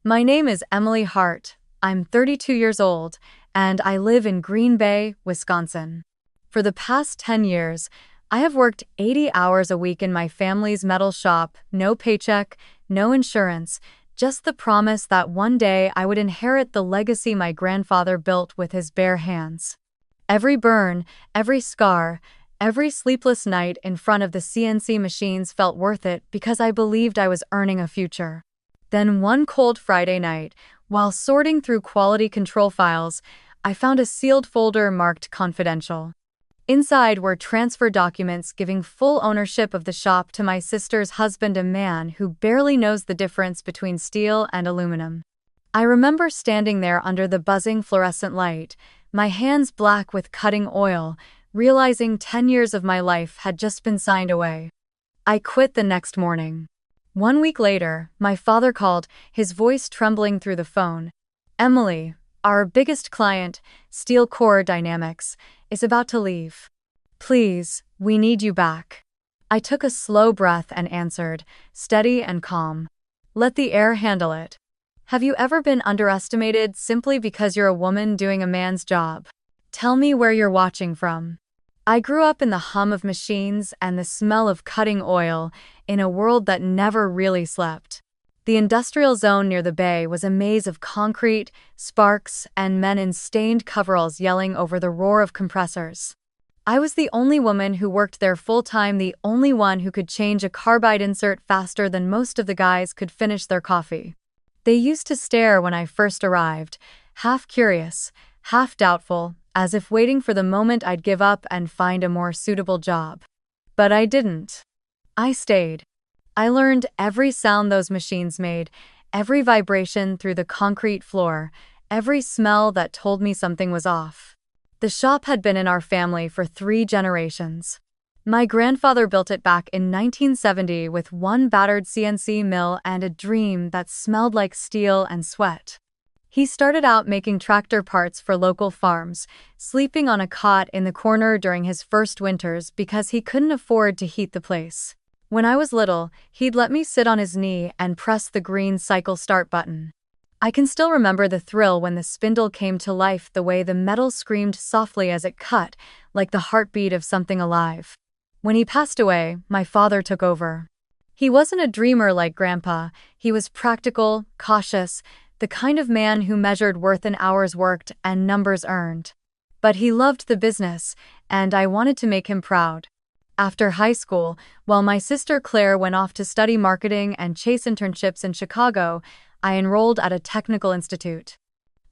My name is Emily Hart. I'm 32 years old, and I live in Green Bay, Wisconsin. For the past 10 years, I have worked 80 hours a week in my family's metal shop, no paycheck, no insurance, just the promise that one day I would inherit the legacy my grandfather built with his bare hands. Every burn, every scar, every sleepless night in front of the CNC machines felt worth it because I believed I was earning a future. Then one cold Friday night, while sorting through quality control files, I found a sealed folder marked confidential. Inside were transfer documents giving full ownership of the shop to my sister's husband, a man who barely knows the difference between steel and aluminum. I remember standing there under the buzzing fluorescent light, my hands black with cutting oil, realizing 10 years of my life had just been signed away. I quit the next morning. 1 week later, my father called, his voice trembling through the phone. "Emily, our biggest client, Steel Core Dynamics, is about to leave. Please, we need you back." I took a slow breath and answered, steady and calm. "Let the air handle it." Have you ever been underestimated simply because you're a woman doing a man's job? Tell me where you're watching from. I grew up in the hum of machines and the smell of cutting oil in a world that never really slept. The industrial zone near the bay was a maze of concrete, sparks, and men in stained coveralls yelling over the roar of compressors. I was the only woman who worked there full-time, the only one who could change a carbide insert faster than most of the guys could finish their coffee. They used to stare when I first arrived, half curious, half doubtful, as if waiting for the moment I'd give up and find a more suitable job. But I didn't. I stayed. I learned every sound those machines made, every vibration through the concrete floor, every smell that told me something was off. The shop had been in our family for 3 generations. My grandfather built it back in 1970 with one battered CNC mill and a dream that smelled like steel and sweat. He started out making tractor parts for local farms, sleeping on a cot in the corner during his first winters because he couldn't afford to heat the place. When I was little, he'd let me sit on his knee and press the green cycle start button. I can still remember the thrill when the spindle came to life, the way the metal screamed softly as it cut, like the heartbeat of something alive. When he passed away, my father took over. He wasn't a dreamer like Grandpa. He was practical, cautious, the kind of man who measured worth in hours worked and numbers earned. But he loved the business, and I wanted to make him proud. After high school, while my sister Claire went off to study marketing and chase internships in Chicago, I enrolled at a technical institute.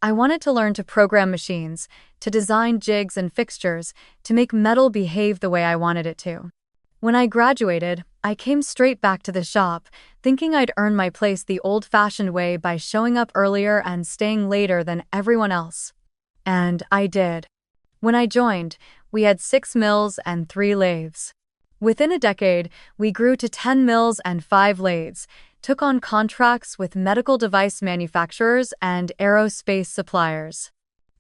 I wanted to learn to program machines, to design jigs and fixtures, to make metal behave the way I wanted it to. When I graduated, I came straight back to the shop, thinking I'd earn my place the old-fashioned way by showing up earlier and staying later than everyone else. And I did. When I joined, we had 6 mills and 3 lathes. Within a decade, we grew to 10 mills and 5 lathes, took on contracts with medical device manufacturers and aerospace suppliers.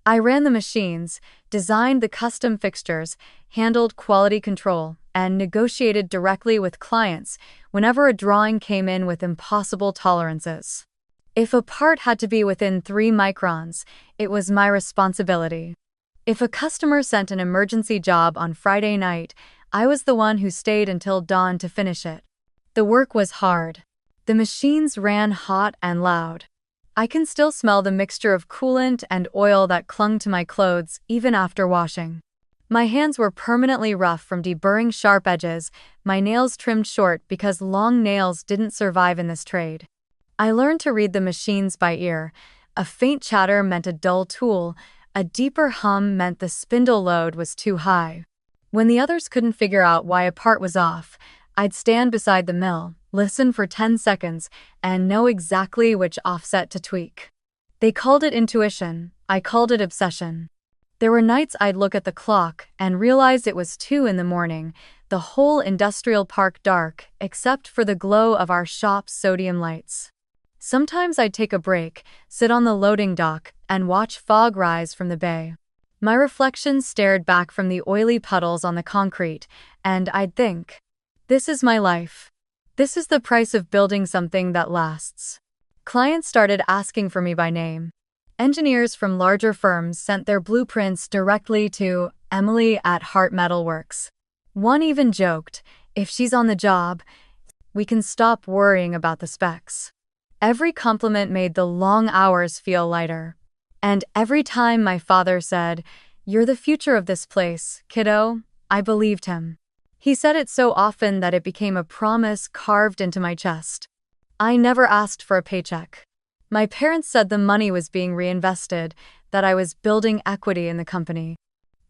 I ran the machines, designed the custom fixtures, handled quality control, and negotiated directly with clients whenever a drawing came in with impossible tolerances. If a part had to be within 3 microns, it was my responsibility. If a customer sent an emergency job on Friday night, I was the one who stayed until dawn to finish it. The work was hard. The machines ran hot and loud. I can still smell the mixture of coolant and oil that clung to my clothes even after washing. My hands were permanently rough from deburring sharp edges, my nails trimmed short because long nails didn't survive in this trade. I learned to read the machines by ear. A faint chatter meant a dull tool, a deeper hum meant the spindle load was too high. When the others couldn't figure out why a part was off, I'd stand beside the mill, listen for 10 seconds, and know exactly which offset to tweak. They called it intuition, I called it obsession. There were nights I'd look at the clock and realize it was 2 in the morning, the whole industrial park dark except for the glow of our shop's sodium lights. Sometimes I'd take a break, sit on the loading dock, and watch fog rise from the bay. My reflection stared back from the oily puddles on the concrete, and I'd think, this is my life. This is the price of building something that lasts. Clients started asking for me by name. Engineers from larger firms sent their blueprints directly to Emily at Hart Metalworks. One even joked, "If she's on the job, we can stop worrying about the specs." Every compliment made the long hours feel lighter. And every time my father said, "You're the future of this place, kiddo," I believed him. He said it so often that it became a promise carved into my chest. I never asked for a paycheck. My parents said the money was being reinvested, that I was building equity in the company.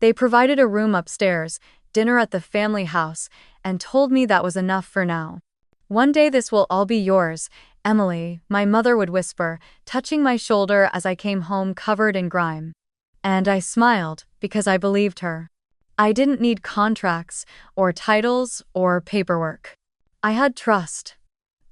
They provided a room upstairs, dinner at the family house, and told me that was enough for now. "One day this will all be yours, Emily," my mother would whisper, touching my shoulder as I came home covered in grime. And I smiled, because I believed her. I didn't need contracts, or titles, or paperwork. I had trust.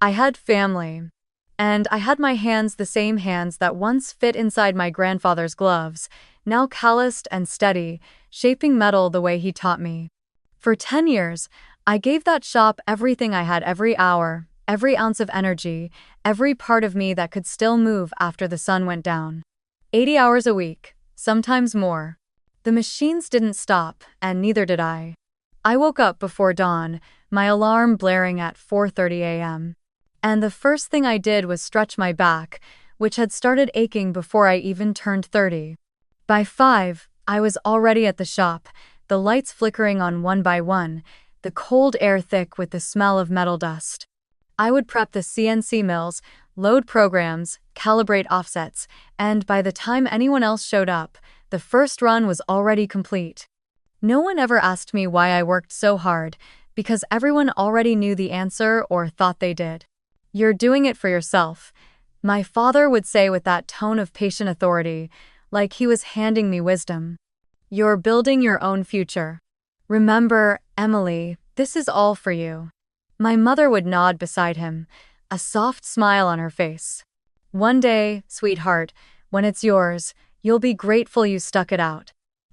I had family. And I had my hands, the same hands that once fit inside my grandfather's gloves, now calloused and steady, shaping metal the way he taught me. For 10 years, I gave that shop everything I had, every hour, every ounce of energy, every part of me that could still move after the sun went down. 80 hours a week, sometimes more. The machines didn't stop, and neither did I. I woke up before dawn, my alarm blaring at 4:30 a.m. And the first thing I did was stretch my back, which had started aching before I even turned 30. By 5, I was already at the shop, the lights flickering on one by one, the cold air thick with the smell of metal dust. I would prep the CNC mills, load programs, calibrate offsets, and by the time anyone else showed up, the first run was already complete. No one ever asked me why I worked so hard, because everyone already knew the answer or thought they did. "You're doing it for yourself," my father would say with that tone of patient authority, like he was handing me wisdom. "You're building your own future. Remember, Emily, this is all for you." My mother would nod beside him, a soft smile on her face. "One day, sweetheart, when it's yours, you'll be grateful you stuck it out."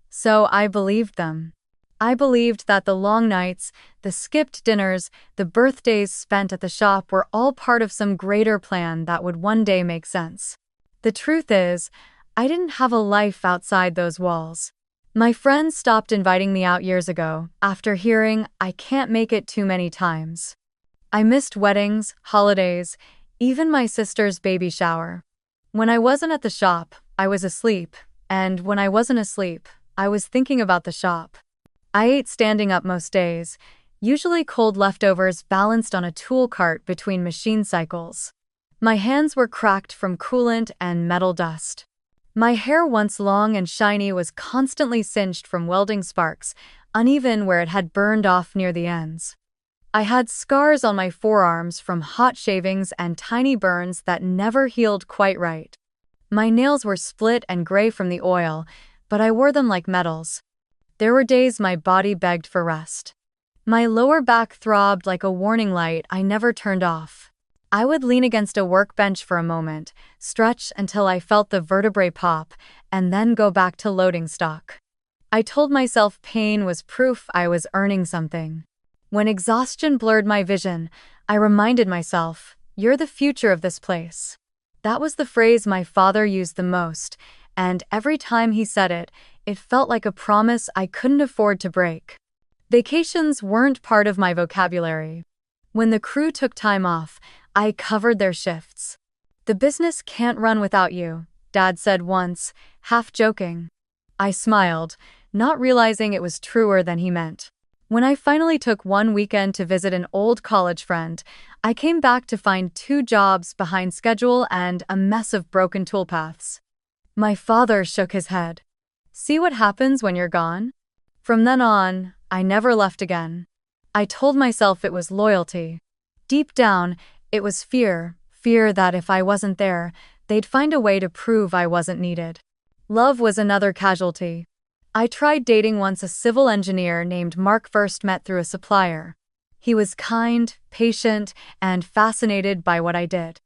So I believed them. I believed that the long nights, the skipped dinners, the birthdays spent at the shop were all part of some greater plan that would one day make sense. The truth is, I didn't have a life outside those walls. My friends stopped inviting me out years ago, after hearing "I can't make it" too many times. I missed weddings, holidays, even my sister's baby shower. When I wasn't at the shop, I was asleep, and when I wasn't asleep, I was thinking about the shop. I ate standing up most days, usually cold leftovers balanced on a tool cart between machine cycles. My hands were cracked from coolant and metal dust. My hair, once long and shiny, was constantly singed from welding sparks, uneven where it had burned off near the ends. I had scars on my forearms from hot shavings and tiny burns that never healed quite right. My nails were split and gray from the oil, but I wore them like medals. There were days my body begged for rest. My lower back throbbed like a warning light I never turned off. I would lean against a workbench for a moment, stretch until I felt the vertebrae pop, and then go back to loading stock. I told myself pain was proof I was earning something. When exhaustion blurred my vision, I reminded myself, "You're the future of this place." That was the phrase my father used the most, and every time he said it, it felt like a promise I couldn't afford to break. Vacations weren't part of my vocabulary. When the crew took time off, I covered their shifts. "The business can't run without you," Dad said once, half joking. I smiled, not realizing it was truer than he meant. When I finally took one weekend to visit an old college friend, I came back to find 2 jobs behind schedule and a mess of broken toolpaths. My father shook his head. "See what happens when you're gone?" From then on, I never left again. I told myself it was loyalty. Deep down, it was fear that if I wasn't there, they'd find a way to prove I wasn't needed. Love was another casualty. I tried dating once a civil engineer named Mark, first met through a supplier. He was kind, patient, and fascinated by what I did.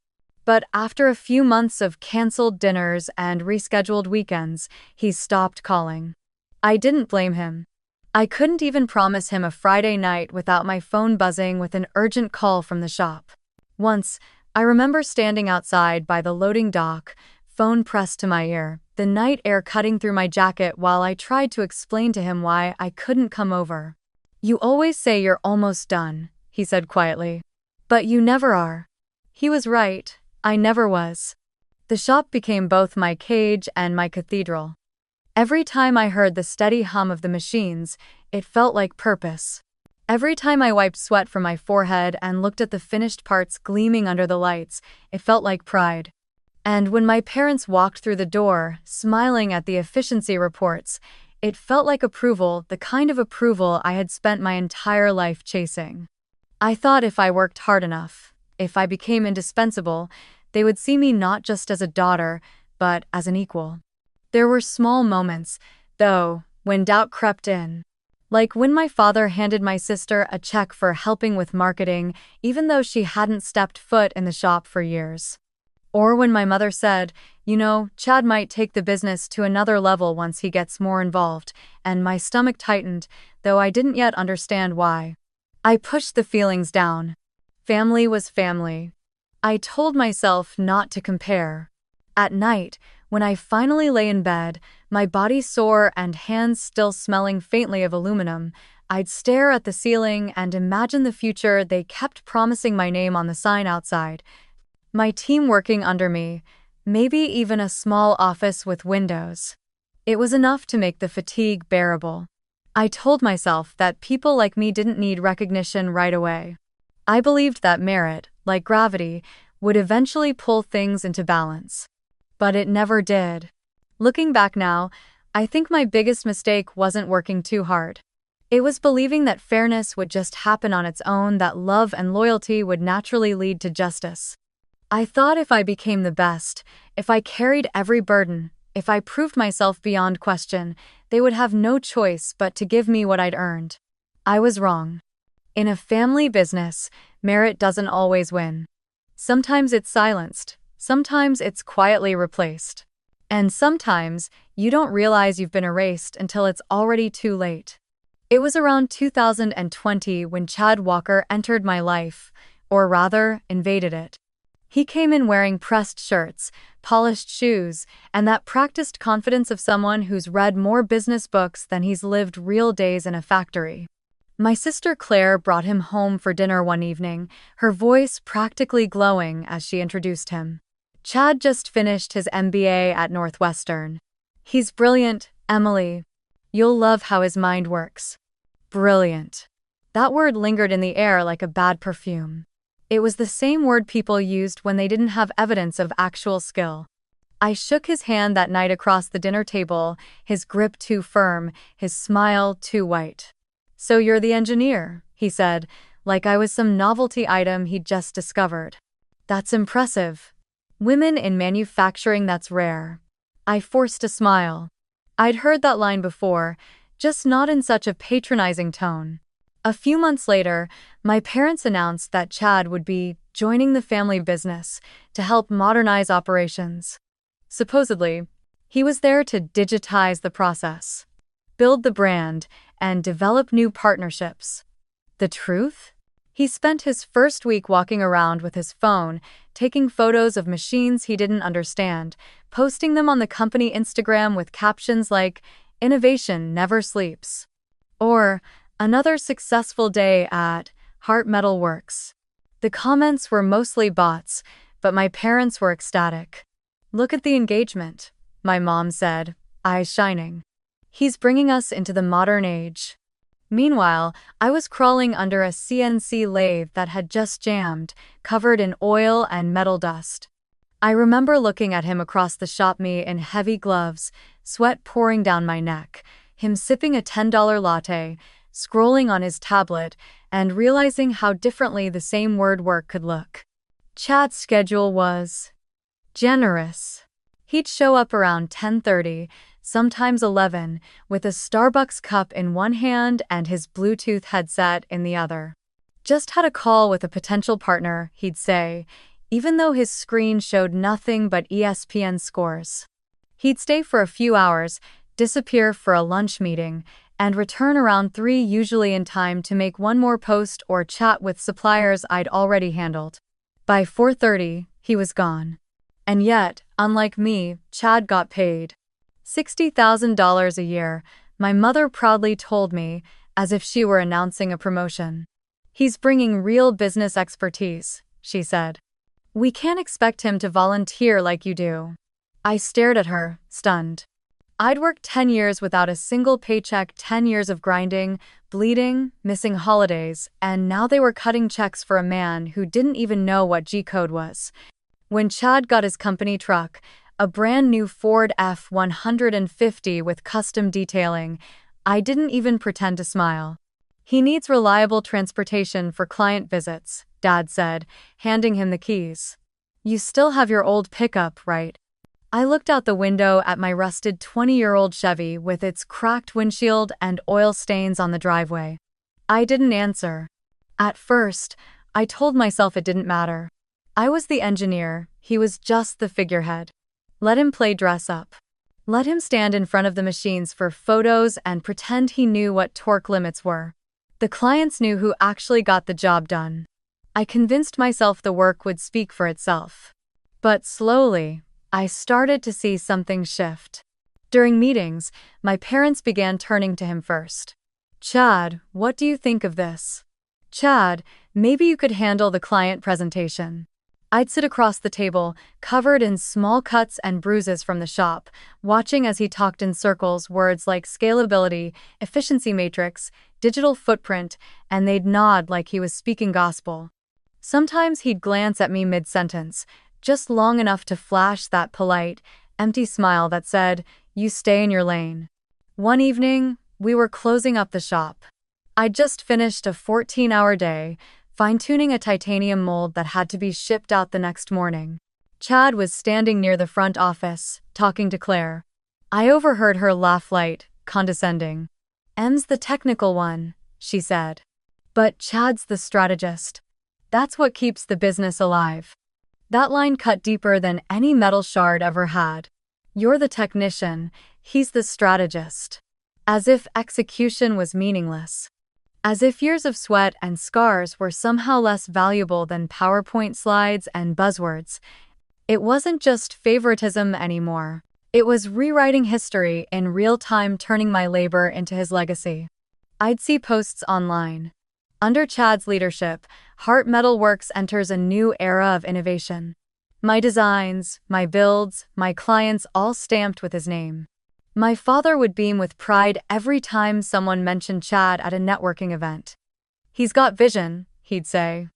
But after a few months of canceled dinners and rescheduled weekends, he stopped calling. I didn't blame him. I couldn't even promise him a Friday night without my phone buzzing with an urgent call from the shop. Once, I remember standing outside by the loading dock, phone pressed to my ear, the night air cutting through my jacket while I tried to explain to him why I couldn't come over. "You always say you're almost done," he said quietly. "But you never are." He was right, I never was. The shop became both my cage and my cathedral. Every time I heard the steady hum of the machines, it felt like purpose. Every time I wiped sweat from my forehead and looked at the finished parts gleaming under the lights, it felt like pride. And when my parents walked through the door, smiling at the efficiency reports, it felt like approval, the kind of approval I had spent my entire life chasing. I thought if I worked hard enough, if I became indispensable, they would see me not just as a daughter, but as an equal. There were small moments, though, when doubt crept in. Like when my father handed my sister a check for helping with marketing, even though she hadn't stepped foot in the shop for years. Or when my mother said, "You know, Chad might take the business to another level once he gets more involved," and my stomach tightened, though I didn't yet understand why. I pushed the feelings down. Family was family. I told myself not to compare. At night, when I finally lay in bed, my body sore and hands still smelling faintly of aluminum, I'd stare at the ceiling and imagine the future they kept promising, my name on the sign outside. My team working under me, maybe even a small office with windows. It was enough to make the fatigue bearable. I told myself that people like me didn't need recognition right away. I believed that merit, like gravity, would eventually pull things into balance. But it never did. Looking back now, I think my biggest mistake wasn't working too hard. It was believing that fairness would just happen on its own, that love and loyalty would naturally lead to justice. I thought if I became the best, if I carried every burden, if I proved myself beyond question, they would have no choice but to give me what I'd earned. I was wrong. In a family business, merit doesn't always win. Sometimes it's silenced, sometimes it's quietly replaced. And sometimes, you don't realize you've been erased until it's already too late. It was around 2020 when Chad Walker entered my life, or rather, invaded it. He came in wearing pressed shirts, polished shoes, and that practiced confidence of someone who's read more business books than he's lived real days in a factory. My sister Claire brought him home for dinner one evening, her voice practically glowing as she introduced him. "Chad just finished his MBA at Northwestern. He's brilliant, Emily. You'll love how his mind works." Brilliant. That word lingered in the air like a bad perfume. It was the same word people used when they didn't have evidence of actual skill. I shook his hand that night across the dinner table, his grip too firm, his smile too white. "So you're the engineer," he said, like I was some novelty item he'd just discovered. "That's impressive. Women in manufacturing, that's rare." I forced a smile. I'd heard that line before, just not in such a patronizing tone. A few months later, my parents announced that Chad would be joining the family business to help modernize operations. Supposedly, he was there to digitize the process, build the brand, and develop new partnerships. The truth? He spent his first week walking around with his phone, taking photos of machines he didn't understand, posting them on the company Instagram with captions like, "Innovation never sleeps," or "Another successful day at Hart Metal Works." The comments were mostly bots, but my parents were ecstatic. "Look at the engagement," my mom said, eyes shining. "He's bringing us into the modern age." Meanwhile, I was crawling under a CNC lathe that had just jammed, covered in oil and metal dust. I remember looking at him across the shop, me in heavy gloves, sweat pouring down my neck, him sipping a $10 latte, scrolling on his tablet, and realizing how differently the same word work could look. Chad's schedule was generous. He'd show up around 10:30, sometimes 11, with a Starbucks cup in one hand and his Bluetooth headset in the other. "Just had a call with a potential partner," he'd say, even though his screen showed nothing but ESPN scores. He'd stay for a few hours, disappear for a lunch meeting, and return around 3, usually in time to make one more post or chat with suppliers I'd already handled. By 4:30, he was gone. And yet, unlike me, Chad got paid $60,000 a year, my mother proudly told me, as if she were announcing a promotion. He's bringing real business expertise, she said. We can't expect him to volunteer like you do. I stared at her, stunned. I'd worked 10 years without a single paycheck, 10 years of grinding, bleeding, missing holidays, and now they were cutting checks for a man who didn't even know what G-code was. When Chad got his company truck, a brand new Ford F-150 with custom detailing, I didn't even pretend to smile. He needs reliable transportation for client visits, Dad said, handing him the keys. You still have your old pickup, right? I looked out the window at my rusted 20-year-old Chevy with its cracked windshield and oil stains on the driveway. I didn't answer. At first, I told myself it didn't matter. I was the engineer, he was just the figurehead. Let him play dress up. Let him stand in front of the machines for photos and pretend he knew what torque limits were. The clients knew who actually got the job done. I convinced myself the work would speak for itself. But slowly, I started to see something shift. During meetings, my parents began turning to him first. Chad, what do you think of this? Chad, maybe you could handle the client presentation. I'd sit across the table, covered in small cuts and bruises from the shop, watching as he talked in circles words like scalability, efficiency matrix, digital footprint, and they'd nod like he was speaking gospel. Sometimes he'd glance at me mid-sentence, just long enough to flash that polite, empty smile that said, "You stay in your lane." One evening, we were closing up the shop. I'd just finished a 14-hour day, fine-tuning a titanium mold that had to be shipped out the next morning. Chad was standing near the front office, talking to Claire. I overheard her laugh light, condescending. "Em's the technical one," she said. "But Chad's the strategist. That's what keeps the business alive." That line cut deeper than any metal shard ever had. You're the technician, he's the strategist. As if execution was meaningless. As if years of sweat and scars were somehow less valuable than PowerPoint slides and buzzwords. It wasn't just favoritism anymore. It was rewriting history in real time, turning my labor into his legacy. I'd see posts online. Under Chad's leadership, Hart Metalworks enters a new era of innovation. My designs, my builds, my clients all stamped with his name. My father would beam with pride every time someone mentioned Chad at a networking event. "He's got vision," he'd say.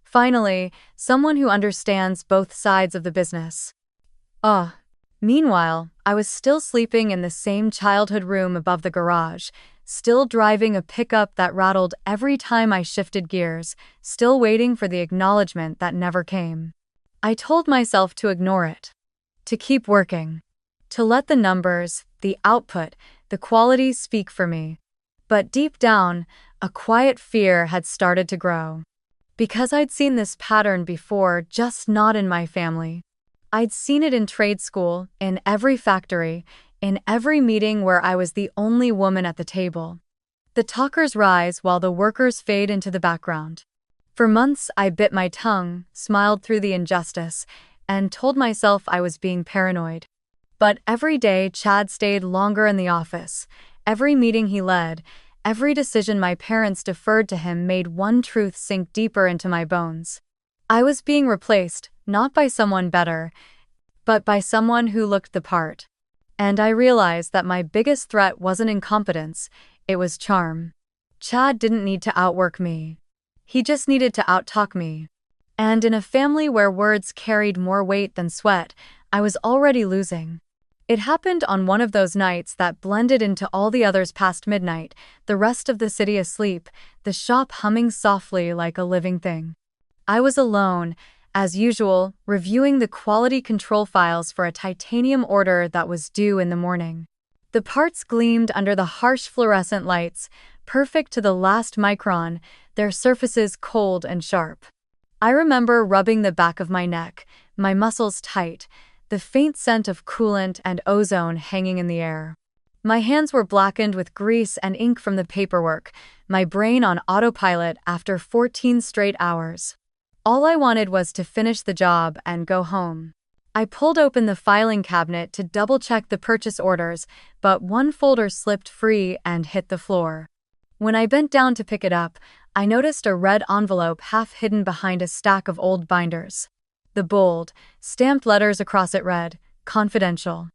Finally, someone who understands both sides of the business. Meanwhile, I was still sleeping in the same childhood room above the garage, still driving a pickup that rattled every time I shifted gears, still waiting for the acknowledgement that never came. I told myself to ignore it. To keep working. To let the numbers, the output, the quality speak for me. But deep down, a quiet fear had started to grow. Because I'd seen this pattern before, just not in my family. I'd seen it in trade school, in every factory, in every meeting where I was the only woman at the table. The talkers rise while the workers fade into the background. For months, I bit my tongue, smiled through the injustice, and told myself I was being paranoid. But every day, Chad stayed longer in the office. Every meeting he led, every decision my parents deferred to him made one truth sink deeper into my bones. I was being replaced, not by someone better, but by someone who looked the part. And I realized that my biggest threat wasn't incompetence, it was charm. Chad didn't need to outwork me. He just needed to outtalk me. And in a family where words carried more weight than sweat, I was already losing. It happened on one of those nights that blended into all the others past midnight, the rest of the city asleep, the shop humming softly like a living thing. I was alone, as usual, reviewing the quality control files for a titanium order that was due in the morning. The parts gleamed under the harsh fluorescent lights, perfect to the last micron, their surfaces cold and sharp. I remember rubbing the back of my neck, my muscles tight, the faint scent of coolant and ozone hanging in the air. My hands were blackened with grease and ink from the paperwork, my brain on autopilot after 14 straight hours. All I wanted was to finish the job and go home. I pulled open the filing cabinet to double-check the purchase orders, but one folder slipped free and hit the floor. When I bent down to pick it up, I noticed a red envelope half hidden behind a stack of old binders. The bold, stamped letters across it read, "Confidential."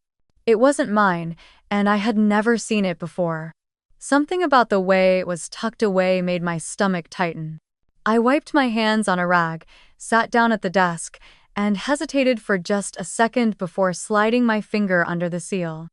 It wasn't mine, and I had never seen it before. Something about the way it was tucked away made my stomach tighten. I wiped my hands on a rag, sat down at the desk, and hesitated for just a second before sliding my finger under the seal.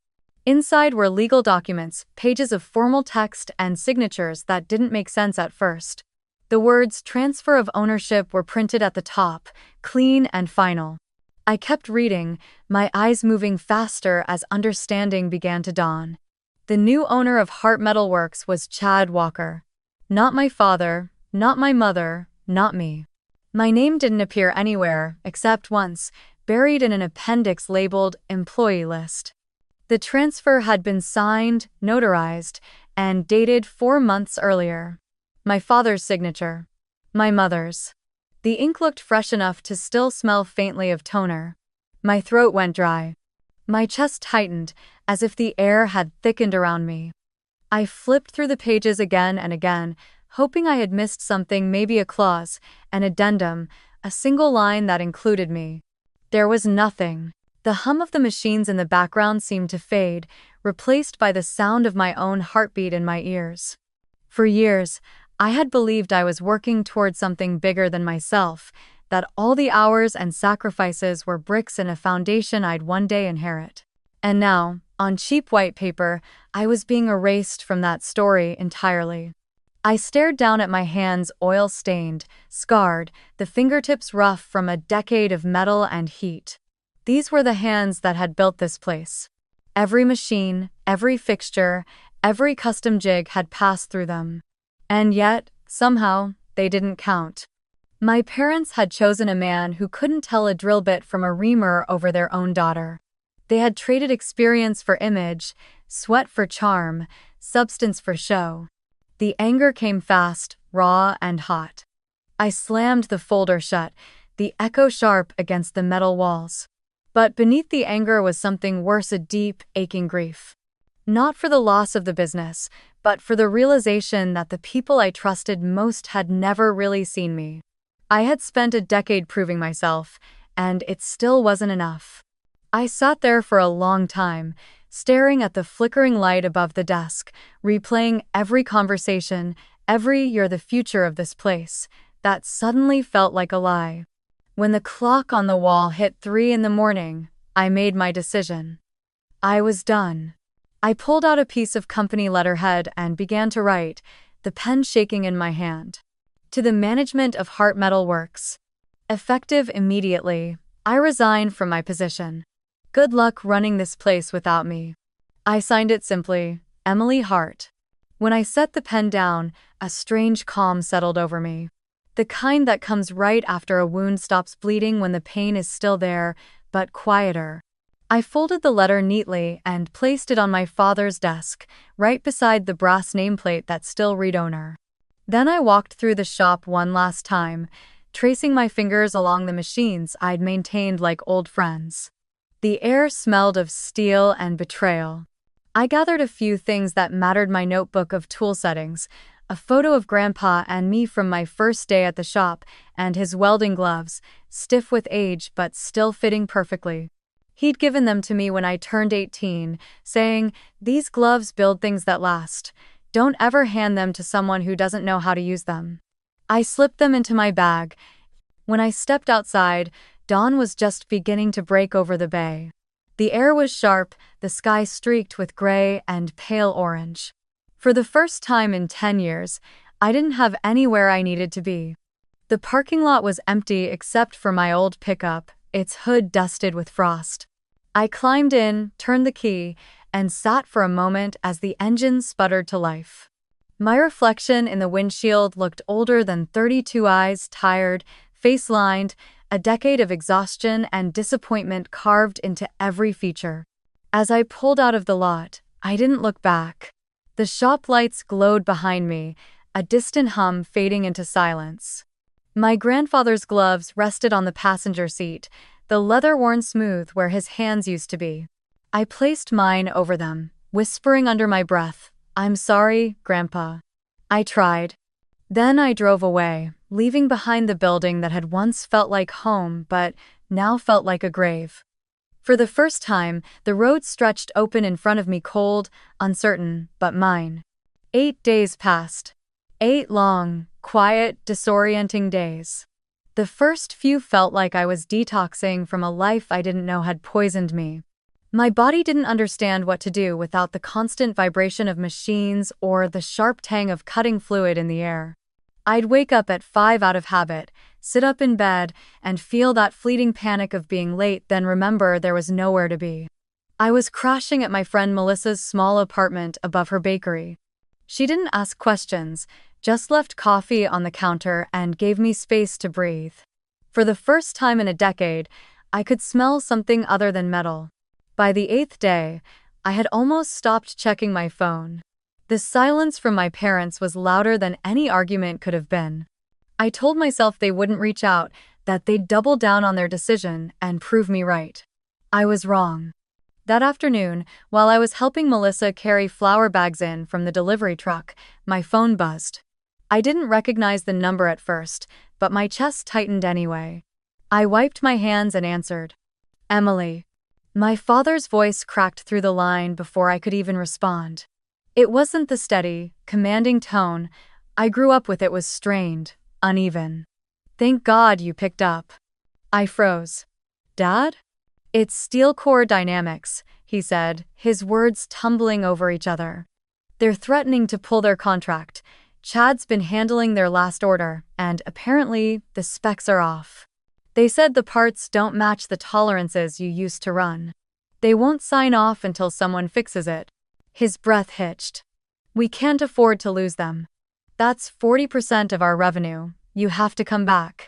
Inside were legal documents, pages of formal text, and signatures that didn't make sense at first. The words "transfer of ownership" were printed at the top, clean and final. I kept reading, my eyes moving faster as understanding began to dawn. The new owner of Hart Metalworks was Chad Walker. Not my father, not my mother, not me. My name didn't appear anywhere, except once, buried in an appendix labeled "Employee List." The transfer had been signed, notarized, and dated 4 months earlier. My father's signature. My mother's. The ink looked fresh enough to still smell faintly of toner. My throat went dry. My chest tightened, as if the air had thickened around me. I flipped through the pages again and again, hoping I had missed something, maybe a clause, an addendum, a single line that included me. There was nothing. The hum of the machines in the background seemed to fade, replaced by the sound of my own heartbeat in my ears. For years, I had believed I was working toward something bigger than myself, that all the hours and sacrifices were bricks in a foundation I'd one day inherit. And now, on cheap white paper, I was being erased from that story entirely. I stared down at my hands, oil-stained, scarred, the fingertips rough from a decade of metal and heat. These were the hands that had built this place. Every machine, every fixture, every custom jig had passed through them. And yet, somehow, they didn't count. My parents had chosen a man who couldn't tell a drill bit from a reamer over their own daughter. They had traded experience for image, sweat for charm, substance for show. The anger came fast, raw, and hot. I slammed the folder shut, the echo sharp against the metal walls. But beneath the anger was something worse, a deep, aching grief. Not for the loss of the business, but for the realization that the people I trusted most had never really seen me. I had spent a decade proving myself, and it still wasn't enough. I sat there for a long time, staring at the flickering light above the desk, replaying every conversation, every "you're the future of this place," that suddenly felt like a lie. When the clock on the wall hit 3 in the morning, I made my decision. I was done. I pulled out a piece of company letterhead and began to write, the pen shaking in my hand. To the management of Hart Metalworks. Effective immediately, I resigned from my position. Good luck running this place without me. I signed it simply, Emily Hart. When I set the pen down, a strange calm settled over me. The kind that comes right after a wound stops bleeding, when the pain is still there, but quieter. I folded the letter neatly and placed it on my father's desk, right beside the brass nameplate that still read owner. Then I walked through the shop one last time, tracing my fingers along the machines I'd maintained like old friends. The air smelled of steel and betrayal. I gathered a few things that mattered: my notebook of tool settings, a photo of Grandpa and me from my first day at the shop, and his welding gloves, stiff with age but still fitting perfectly. He'd given them to me when I turned 18, saying, "These gloves build things that last. Don't ever hand them to someone who doesn't know how to use them." I slipped them into my bag. When I stepped outside, dawn was just beginning to break over the bay. The air was sharp, the sky streaked with gray and pale orange. For the first time in 10 years, I didn't have anywhere I needed to be. The parking lot was empty except for my old pickup, its hood dusted with frost. I climbed in, turned the key, and sat for a moment as the engine sputtered to life. My reflection in the windshield looked older than 32 eyes, tired, face-lined, a decade of exhaustion and disappointment carved into every feature. As I pulled out of the lot, I didn't look back. The shop lights glowed behind me, a distant hum fading into silence. My grandfather's gloves rested on the passenger seat, the leather worn smooth where his hands used to be. I placed mine over them, whispering under my breath, "I'm sorry, Grandpa." I tried. Then I drove away, leaving behind the building that had once felt like home but now felt like a grave. For the first time, the road stretched open in front of me, cold, uncertain, but mine. 8 days passed. 8 long, quiet, disorienting days. The first few felt like I was detoxing from a life I didn't know had poisoned me. My body didn't understand what to do without the constant vibration of machines or the sharp tang of cutting fluid in the air. I'd wake up at 5 out of habit, sit up in bed, and feel that fleeting panic of being late, then remember there was nowhere to be. I was crashing at my friend Melissa's small apartment above her bakery. She didn't ask questions, just left coffee on the counter and gave me space to breathe. For the first time in a decade, I could smell something other than metal. By the 8th day, I had almost stopped checking my phone. The silence from my parents was louder than any argument could have been. I told myself they wouldn't reach out, that they'd double down on their decision and prove me right. I was wrong. That afternoon, while I was helping Melissa carry flour bags in from the delivery truck, my phone buzzed. I didn't recognize the number at first, but my chest tightened anyway. I wiped my hands and answered. "Emily." My father's voice cracked through the line before I could even respond. It wasn't the steady, commanding tone I grew up with. It was strained, uneven. "Thank God you picked up." I froze. "Dad?" "It's steel core dynamics," he said, his words tumbling over each other. "They're threatening to pull their contract. Chad's been handling their last order, and apparently the specs are off. They said the parts don't match the tolerances you used to run. They won't sign off until someone fixes it." His breath hitched. "We can't afford to lose them. That's 40% of our revenue. You have to come back."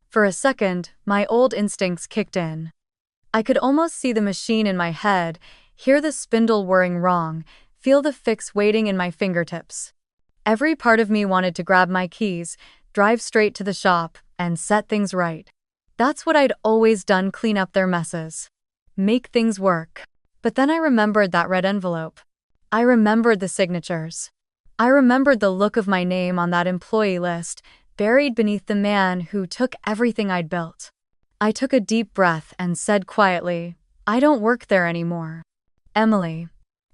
For a second, my old instincts kicked in. I could almost see the machine in my head, hear the spindle whirring wrong, feel the fix waiting in my fingertips. Every part of me wanted to grab my keys, drive straight to the shop, and set things right. That's what I'd always done: clean up their messes. Make things work. But then I remembered that red envelope. I remembered the signatures. I remembered the look of my name on that employee list, buried beneath the man who took everything I'd built. I took a deep breath and said quietly, "I don't work there anymore." "Emily."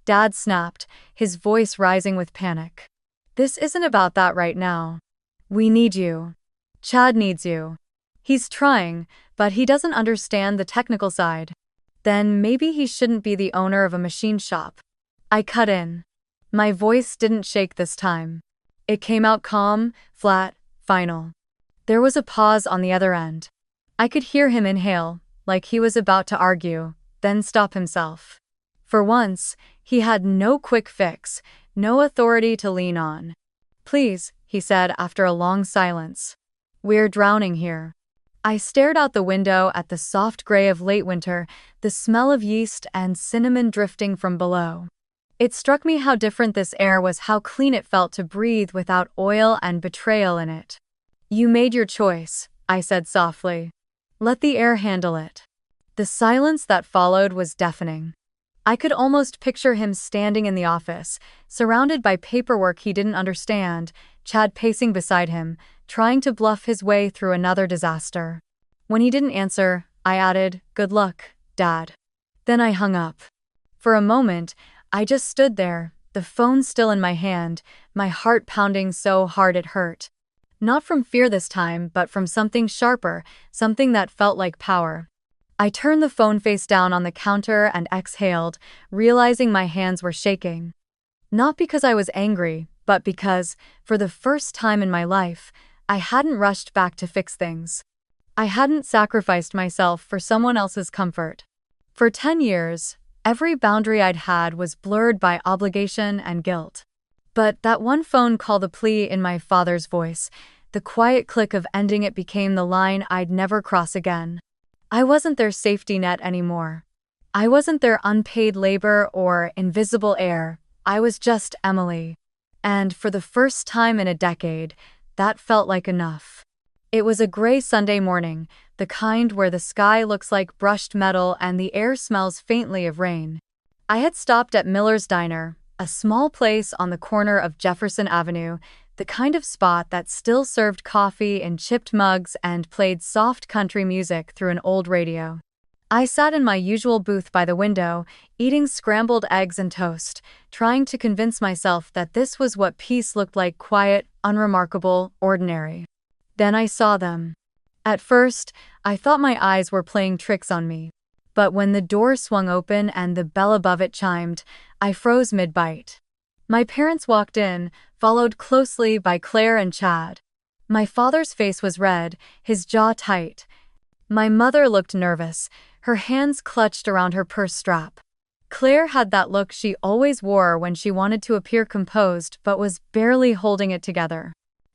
Dad snapped, his voice rising with panic. "This isn't about that right now. We need you. Chad needs you. He's trying, but he doesn't understand the technical side." "Then maybe he shouldn't be the owner of a machine shop." I cut in. My voice didn't shake this time. It came out calm, flat, final. There was a pause on the other end. I could hear him inhale, like he was about to argue, then stop himself. For once, he had no quick fix, no authority to lean on. "Please," he said after a long silence. "We're drowning here." I stared out the window at the soft gray of late winter, the smell of yeast and cinnamon drifting from below. It struck me how different this air was, how clean it felt to breathe without oil and betrayal in it. "You made your choice," I said softly. "Let the air handle it." The silence that followed was deafening. I could almost picture him standing in the office, surrounded by paperwork he didn't understand, Chad pacing beside him, trying to bluff his way through another disaster. When he didn't answer, I added, "Good luck, Dad." Then I hung up. For a moment, I just stood there, the phone still in my hand, my heart pounding so hard it hurt. Not from fear this time, but from something sharper, something that felt like power. I turned the phone face down on the counter and exhaled, realizing my hands were shaking. Not because I was angry, but because, for the first time in my life, I hadn't rushed back to fix things. I hadn't sacrificed myself for someone else's comfort. For 10 years, every boundary I'd had was blurred by obligation and guilt. But that one phone call, the plea in my father's voice, the quiet click of ending it became the line I'd never cross again. I wasn't their safety net anymore. I wasn't their unpaid labor or invisible heir. I was just Emily. And for the first time in a decade, that felt like enough. It was a gray Sunday morning, the kind where the sky looks like brushed metal and the air smells faintly of rain. I had stopped at Miller's Diner, a small place on the corner of Jefferson Avenue, the kind of spot that still served coffee in chipped mugs and played soft country music through an old radio. I sat in my usual booth by the window, eating scrambled eggs and toast, trying to convince myself that this was what peace looked like: quiet, unremarkable, ordinary. Then I saw them. At first, I thought my eyes were playing tricks on me. But when the door swung open and the bell above it chimed, I froze mid-bite. My parents walked in, followed closely by Claire and Chad. My father's face was red, his jaw tight. My mother looked nervous, her hands clutched around her purse strap. Claire had that look she always wore when she wanted to appear composed but was barely holding it together.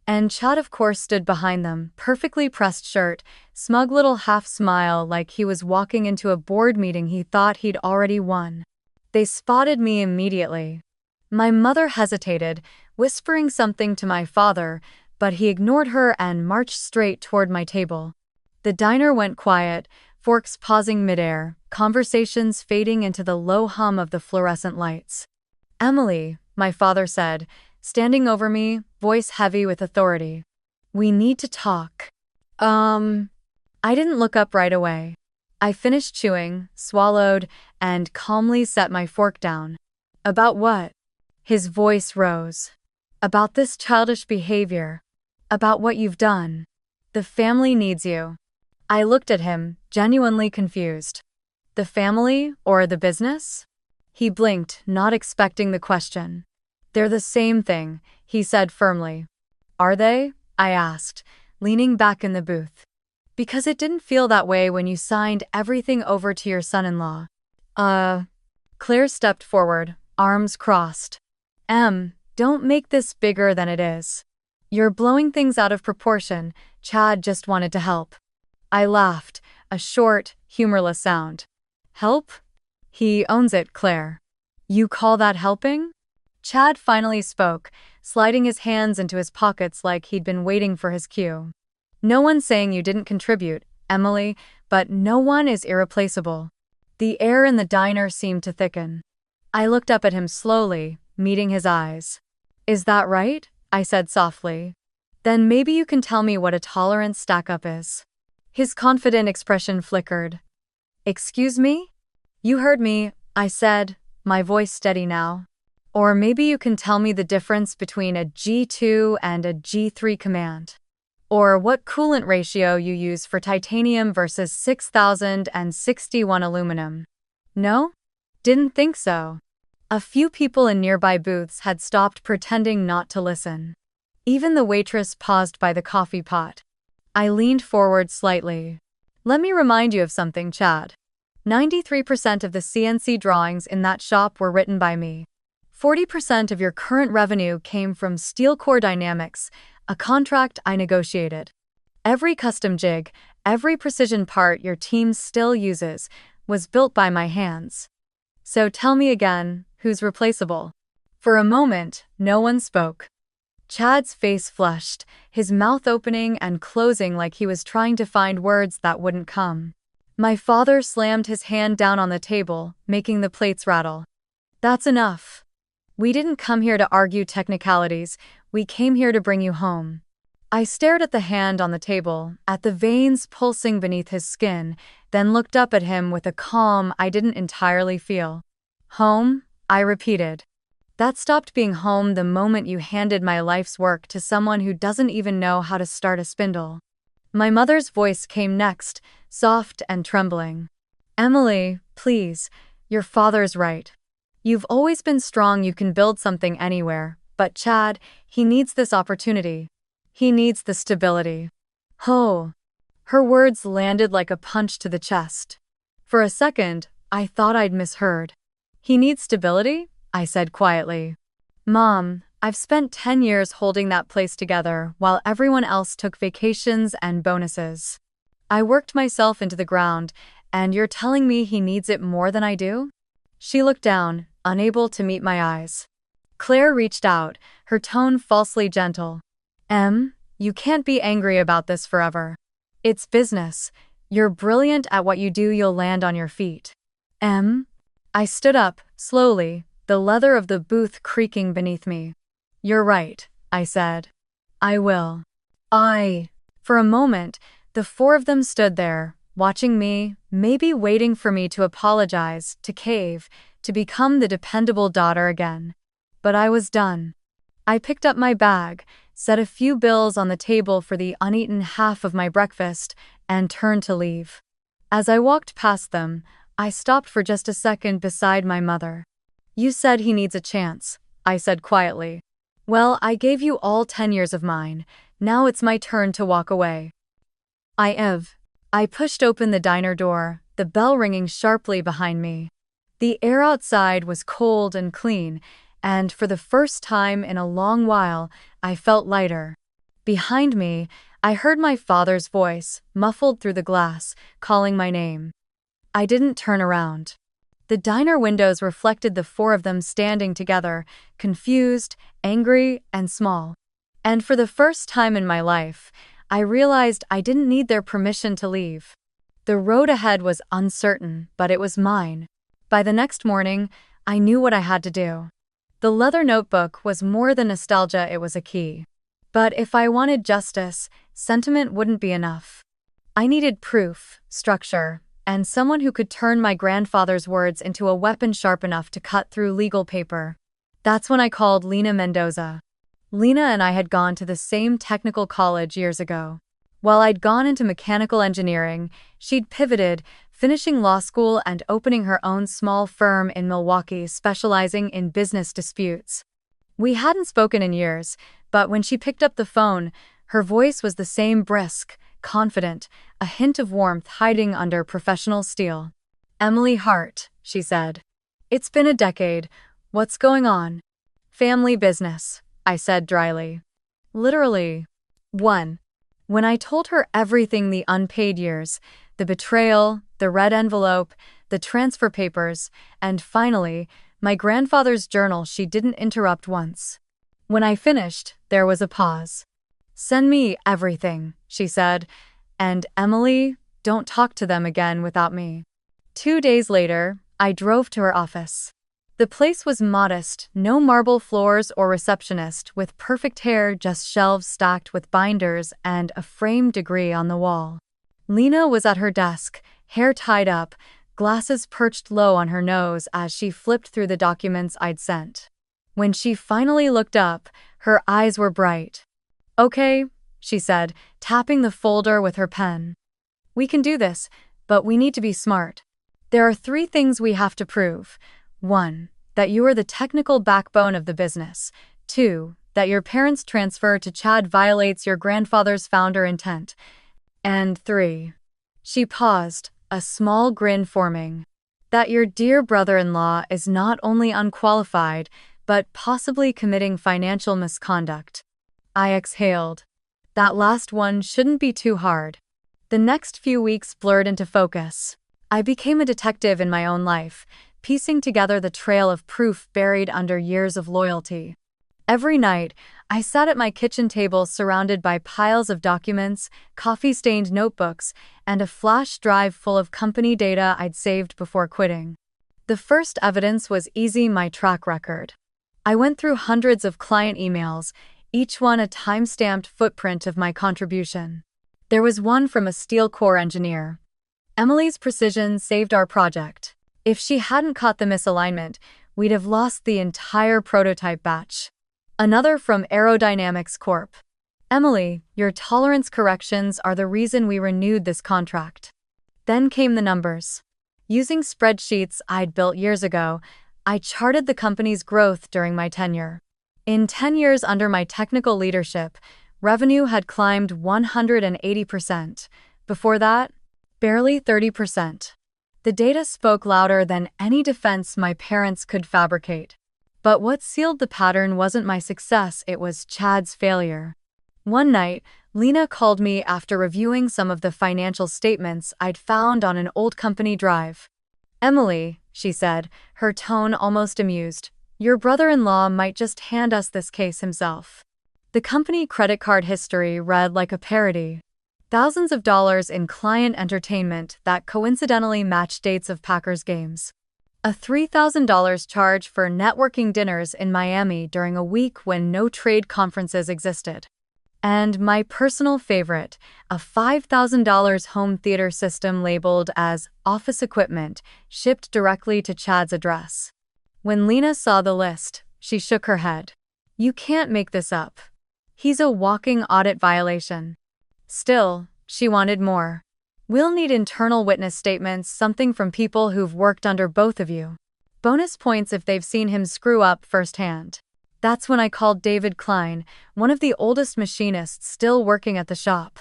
And Chad, of course, stood behind them, perfectly pressed shirt, smug little half-smile like he was walking into a board meeting he thought he'd already won. They spotted me immediately. My mother hesitated, whispering something to my father, but he ignored her and marched straight toward my table. The diner went quiet, forks pausing midair, conversations fading into the low hum of the fluorescent lights. "Emily," my father said, standing over me, voice heavy with authority. "We need to talk." I didn't look up right away. I finished chewing, swallowed, and calmly set my fork down. "About what?" His voice rose. "About this childish behavior. About what you've done. The family needs you." I looked at him, genuinely confused. "The family, or the business?" He blinked, not expecting the question. "They're the same thing," he said firmly. "Are they?" I asked, leaning back in the booth. "Because it didn't feel that way when you signed everything over to your son-in-law." Claire stepped forward, arms crossed. Don't make this bigger than it is. You're blowing things out of proportion. Chad just wanted to help." I laughed, a short, humorless sound. "Help? He owns it, Claire. You call that helping?" Chad finally spoke, sliding his hands into his pockets like he'd been waiting for his cue. "No one's saying you didn't contribute, Emily, but no one is irreplaceable." The air in the diner seemed to thicken. I looked up at him slowly, meeting his eyes. "Is that right?" I said softly. "Then maybe you can tell me what a tolerance stack-up is." His confident expression flickered. "Excuse me?" "You heard me," I said, my voice steady now. "Or maybe you can tell me the difference between a G2 and a G3 command. Or what coolant ratio you use for titanium versus 6061 aluminum." No? Didn't think so. A few people in nearby booths had stopped pretending not to listen. Even the waitress paused by the coffee pot. I leaned forward slightly. "Let me remind you of something, Chad. 93% of the CNC drawings in that shop were written by me. 40% of your current revenue came from Steel Core Dynamics, a contract I negotiated. Every custom jig, every precision part your team still uses, was built by my hands. So tell me again, who's replaceable?" For a moment, no one spoke. Chad's face flushed, his mouth opening and closing like he was trying to find words that wouldn't come. My father slammed his hand down on the table, making the plates rattle. "That's enough. We didn't come here to argue technicalities, we came here to bring you home." I stared at the hand on the table, at the veins pulsing beneath his skin, then looked up at him with a calm I didn't entirely feel. "Home?" I repeated. "That stopped being home the moment you handed my life's work to someone who doesn't even know how to start a spindle." My mother's voice came next, soft and trembling. "Emily, please, your father's right. You've always been strong, you can build something anywhere, but Chad, he needs this opportunity. He needs the stability." "Oh." Her words landed like a punch to the chest. For a second, I thought I'd misheard. "He needs stability?" I said quietly. "Mom, I've spent 10 years holding that place together while everyone else took vacations and bonuses. I worked myself into the ground, and you're telling me he needs it more than I do?" She looked down, unable to meet my eyes. Claire reached out, her tone falsely gentle. You can't be angry about this forever. It's business. You're brilliant at what you do, you'll land on your feet. I stood up, slowly, the leather of the booth creaking beneath me. You're right, I said. I will. For a moment, the four of them stood there, watching me, maybe waiting for me to apologize, to cave, to become the dependable daughter again. But I was done. I picked up my bag, set a few bills on the table for the uneaten half of my breakfast, and turned to leave. As I walked past them, I stopped for just a second beside my mother. You said he needs a chance, I said quietly. Well, I gave you all 10 years of mine. Now it's my turn to walk away. I pushed open the diner door, the bell ringing sharply behind me. The air outside was cold and clean, and for the first time in a long while, I felt lighter. Behind me, I heard my father's voice, muffled through the glass, calling my name. I didn't turn around. The diner windows reflected the four of them standing together, confused, angry, and small. And for the first time in my life, I realized I didn't need their permission to leave. The road ahead was uncertain, but it was mine. By the next morning, I knew what I had to do. The leather notebook was more than nostalgia, it was a key. But if I wanted justice, sentiment wouldn't be enough. I needed proof, structure, and someone who could turn my grandfather's words into a weapon sharp enough to cut through legal paper. That's when I called Lena Mendoza. Lena and I had gone to the same technical college years ago. While I'd gone into mechanical engineering, she'd pivoted, finishing law school and opening her own small firm in Milwaukee specializing in business disputes. We hadn't spoken in years, but when she picked up the phone, her voice was the same brisk, confident, a hint of warmth hiding under professional steel. Emily Hart, she said. It's been a decade. What's going on? Family business, I said dryly. Literally. 1. When I told her everything, the unpaid years, the betrayal, the red envelope, the transfer papers, and finally, my grandfather's journal, she didn't interrupt once. When I finished, there was a pause. Send me everything, she said, and Emily, don't talk to them again without me. 2 days later, I drove to her office. The place was modest, no marble floors or receptionist, with perfect hair, just shelves stacked with binders and a framed degree on the wall. Lena was at her desk, hair tied up, glasses perched low on her nose as she flipped through the documents I'd sent. When she finally looked up, her eyes were bright. Okay, she said, tapping the folder with her pen. We can do this, but we need to be smart. There are 3 things we have to prove. 1. That you are the technical backbone of the business. 2. That your parents' transfer to Chad violates your grandfather's founder intent. And 3. She paused, a small grin forming. That your dear brother-in-law is not only unqualified, but possibly committing financial misconduct. I exhaled. That last one shouldn't be too hard. The next few weeks blurred into focus. I became a detective in my own life, piecing together the trail of proof buried under years of loyalty. Every night, I sat at my kitchen table surrounded by piles of documents, coffee-stained notebooks, and a flash drive full of company data I'd saved before quitting. The first evidence was easy: my track record. I went through hundreds of client emails, each one a time-stamped footprint of my contribution. There was one from a steel core engineer. Emily's precision saved our project. If she hadn't caught the misalignment, we'd have lost the entire prototype batch. Another from Aerodynamics Corp. Emily, your tolerance corrections are the reason we renewed this contract. Then came the numbers. Using spreadsheets I'd built years ago, I charted the company's growth during my tenure. In 10 years under my technical leadership, revenue had climbed 180%. Before that, barely 30%. The data spoke louder than any defense my parents could fabricate. But what sealed the pattern wasn't my success, it was Chad's failure. One night, Lena called me after reviewing some of the financial statements I'd found on an old company drive. Emily, she said, her tone almost amused, your brother-in-law might just hand us this case himself. The company credit card history read like a parody. Thousands of dollars in client entertainment that coincidentally matched dates of Packers games. A $3,000 charge for networking dinners in Miami during a week when no trade conferences existed. And my personal favorite, a $5,000 home theater system labeled as office equipment, shipped directly to Chad's address. When Lena saw the list, she shook her head. You can't make this up. He's a walking audit violation. Still, she wanted more. We'll need internal witness statements, something from people who've worked under both of you. Bonus points if they've seen him screw up firsthand. That's when I called David Klein, one of the oldest machinists still working at the shop.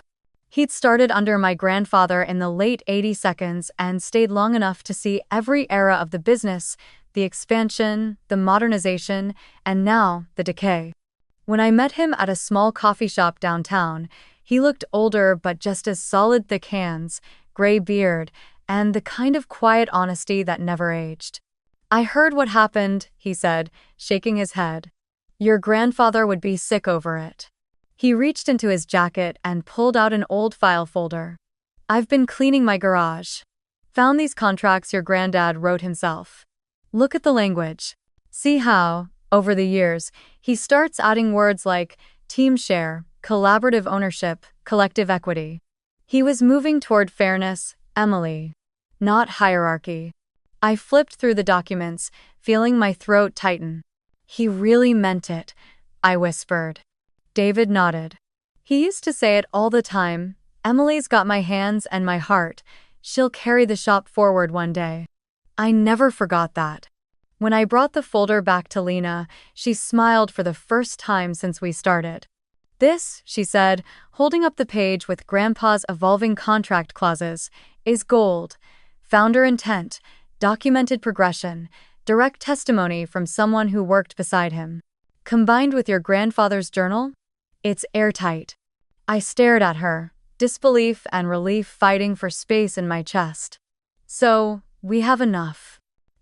He'd started under my grandfather in the late 80s and stayed long enough to see every era of the business, the expansion, the modernization, and now the decay. When I met him at a small coffee shop downtown, he looked older but just as solid, thick hands, gray beard, and the kind of quiet honesty that never aged. I heard what happened, he said, shaking his head. Your grandfather would be sick over it. He reached into his jacket and pulled out an old file folder. I've been cleaning my garage. Found these contracts your granddad wrote himself. Look at the language. See how, over the years, he starts adding words like team share, collaborative ownership, collective equity. He was moving toward fairness, Emily, not hierarchy. I flipped through the documents, feeling my throat tighten. He really meant it, I whispered. David nodded. He used to say it all the time, Emily's got my hands and my heart. She'll carry the shop forward one day. I never forgot that. When I brought the folder back to Lena, she smiled for the first time since we started. This, she said, holding up the page with Grandpa's evolving contract clauses, is gold. Founder intent, documented progression, direct testimony from someone who worked beside him. Combined with your grandfather's journal, it's airtight. I stared at her, disbelief and relief fighting for space in my chest. So, we have enough.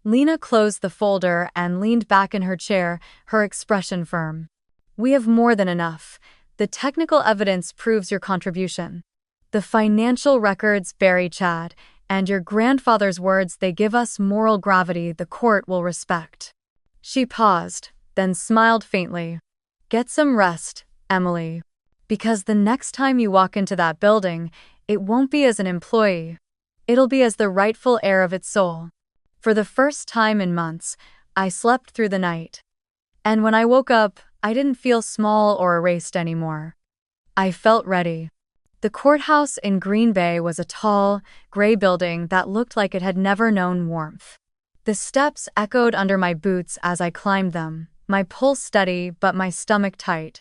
Lena closed the folder and leaned back in her chair, her expression firm. We have more than enough. The technical evidence proves your contribution. The financial records bury Chad, and your grandfather's words, they give us moral gravity the court will respect. She paused, then smiled faintly. Get some rest, Emily. Because the next time you walk into that building, it won't be as an employee. It'll be as the rightful heir of its soul. For the first time in months, I slept through the night. And when I woke up, I didn't feel small or erased anymore. I felt ready. The courthouse in Green Bay was a tall, gray building that looked like it had never known warmth. The steps echoed under my boots as I climbed them, my pulse steady but my stomach tight.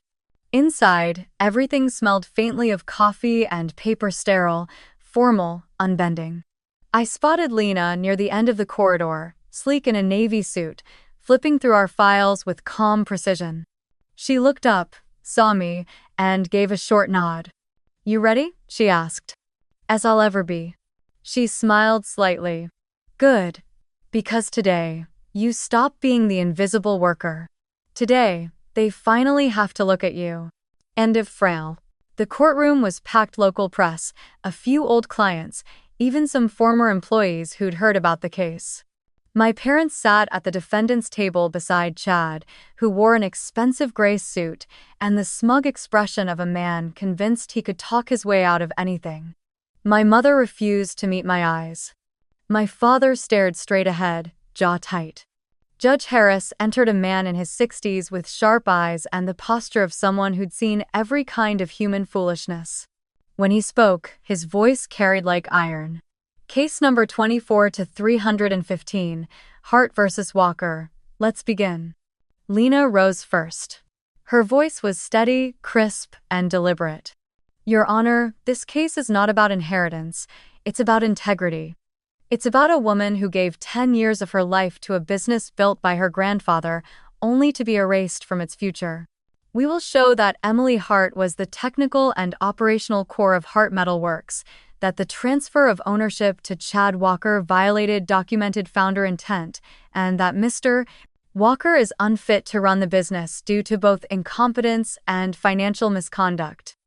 Inside, everything smelled faintly of coffee and paper, sterile, formal, unbending. I spotted Lena near the end of the corridor, sleek in a navy suit, flipping through our files with calm precision. She looked up, saw me, and gave a short nod. You ready? She asked. As I'll ever be. She smiled slightly. Good. Because today, you stop being the invisible worker. Today, they finally have to look at you. End of frail. The courtroom was packed. Local press, a few old clients, even some former employees who'd heard about the case. My parents sat at the defendant's table beside Chad, who wore an expensive gray suit and the smug expression of a man convinced he could talk his way out of anything. My mother refused to meet my eyes. My father stared straight ahead, jaw tight. Judge Harris entered, a man in his 60s with sharp eyes and the posture of someone who'd seen every kind of human foolishness. When he spoke, his voice carried like iron. Case number 24-315, Hart versus Walker. Let's begin. Lena rose first. Her voice was steady, crisp, and deliberate. Your Honor, this case is not about inheritance. It's about integrity. It's about a woman who gave 10 years of her life to a business built by her grandfather, only to be erased from its future. We will show that Emily Hart was the technical and operational core of Hart Metal Works, that the transfer of ownership to Chad Walker violated documented founder intent, and that Mr. Walker is unfit to run the business due to both incompetence and financial misconduct.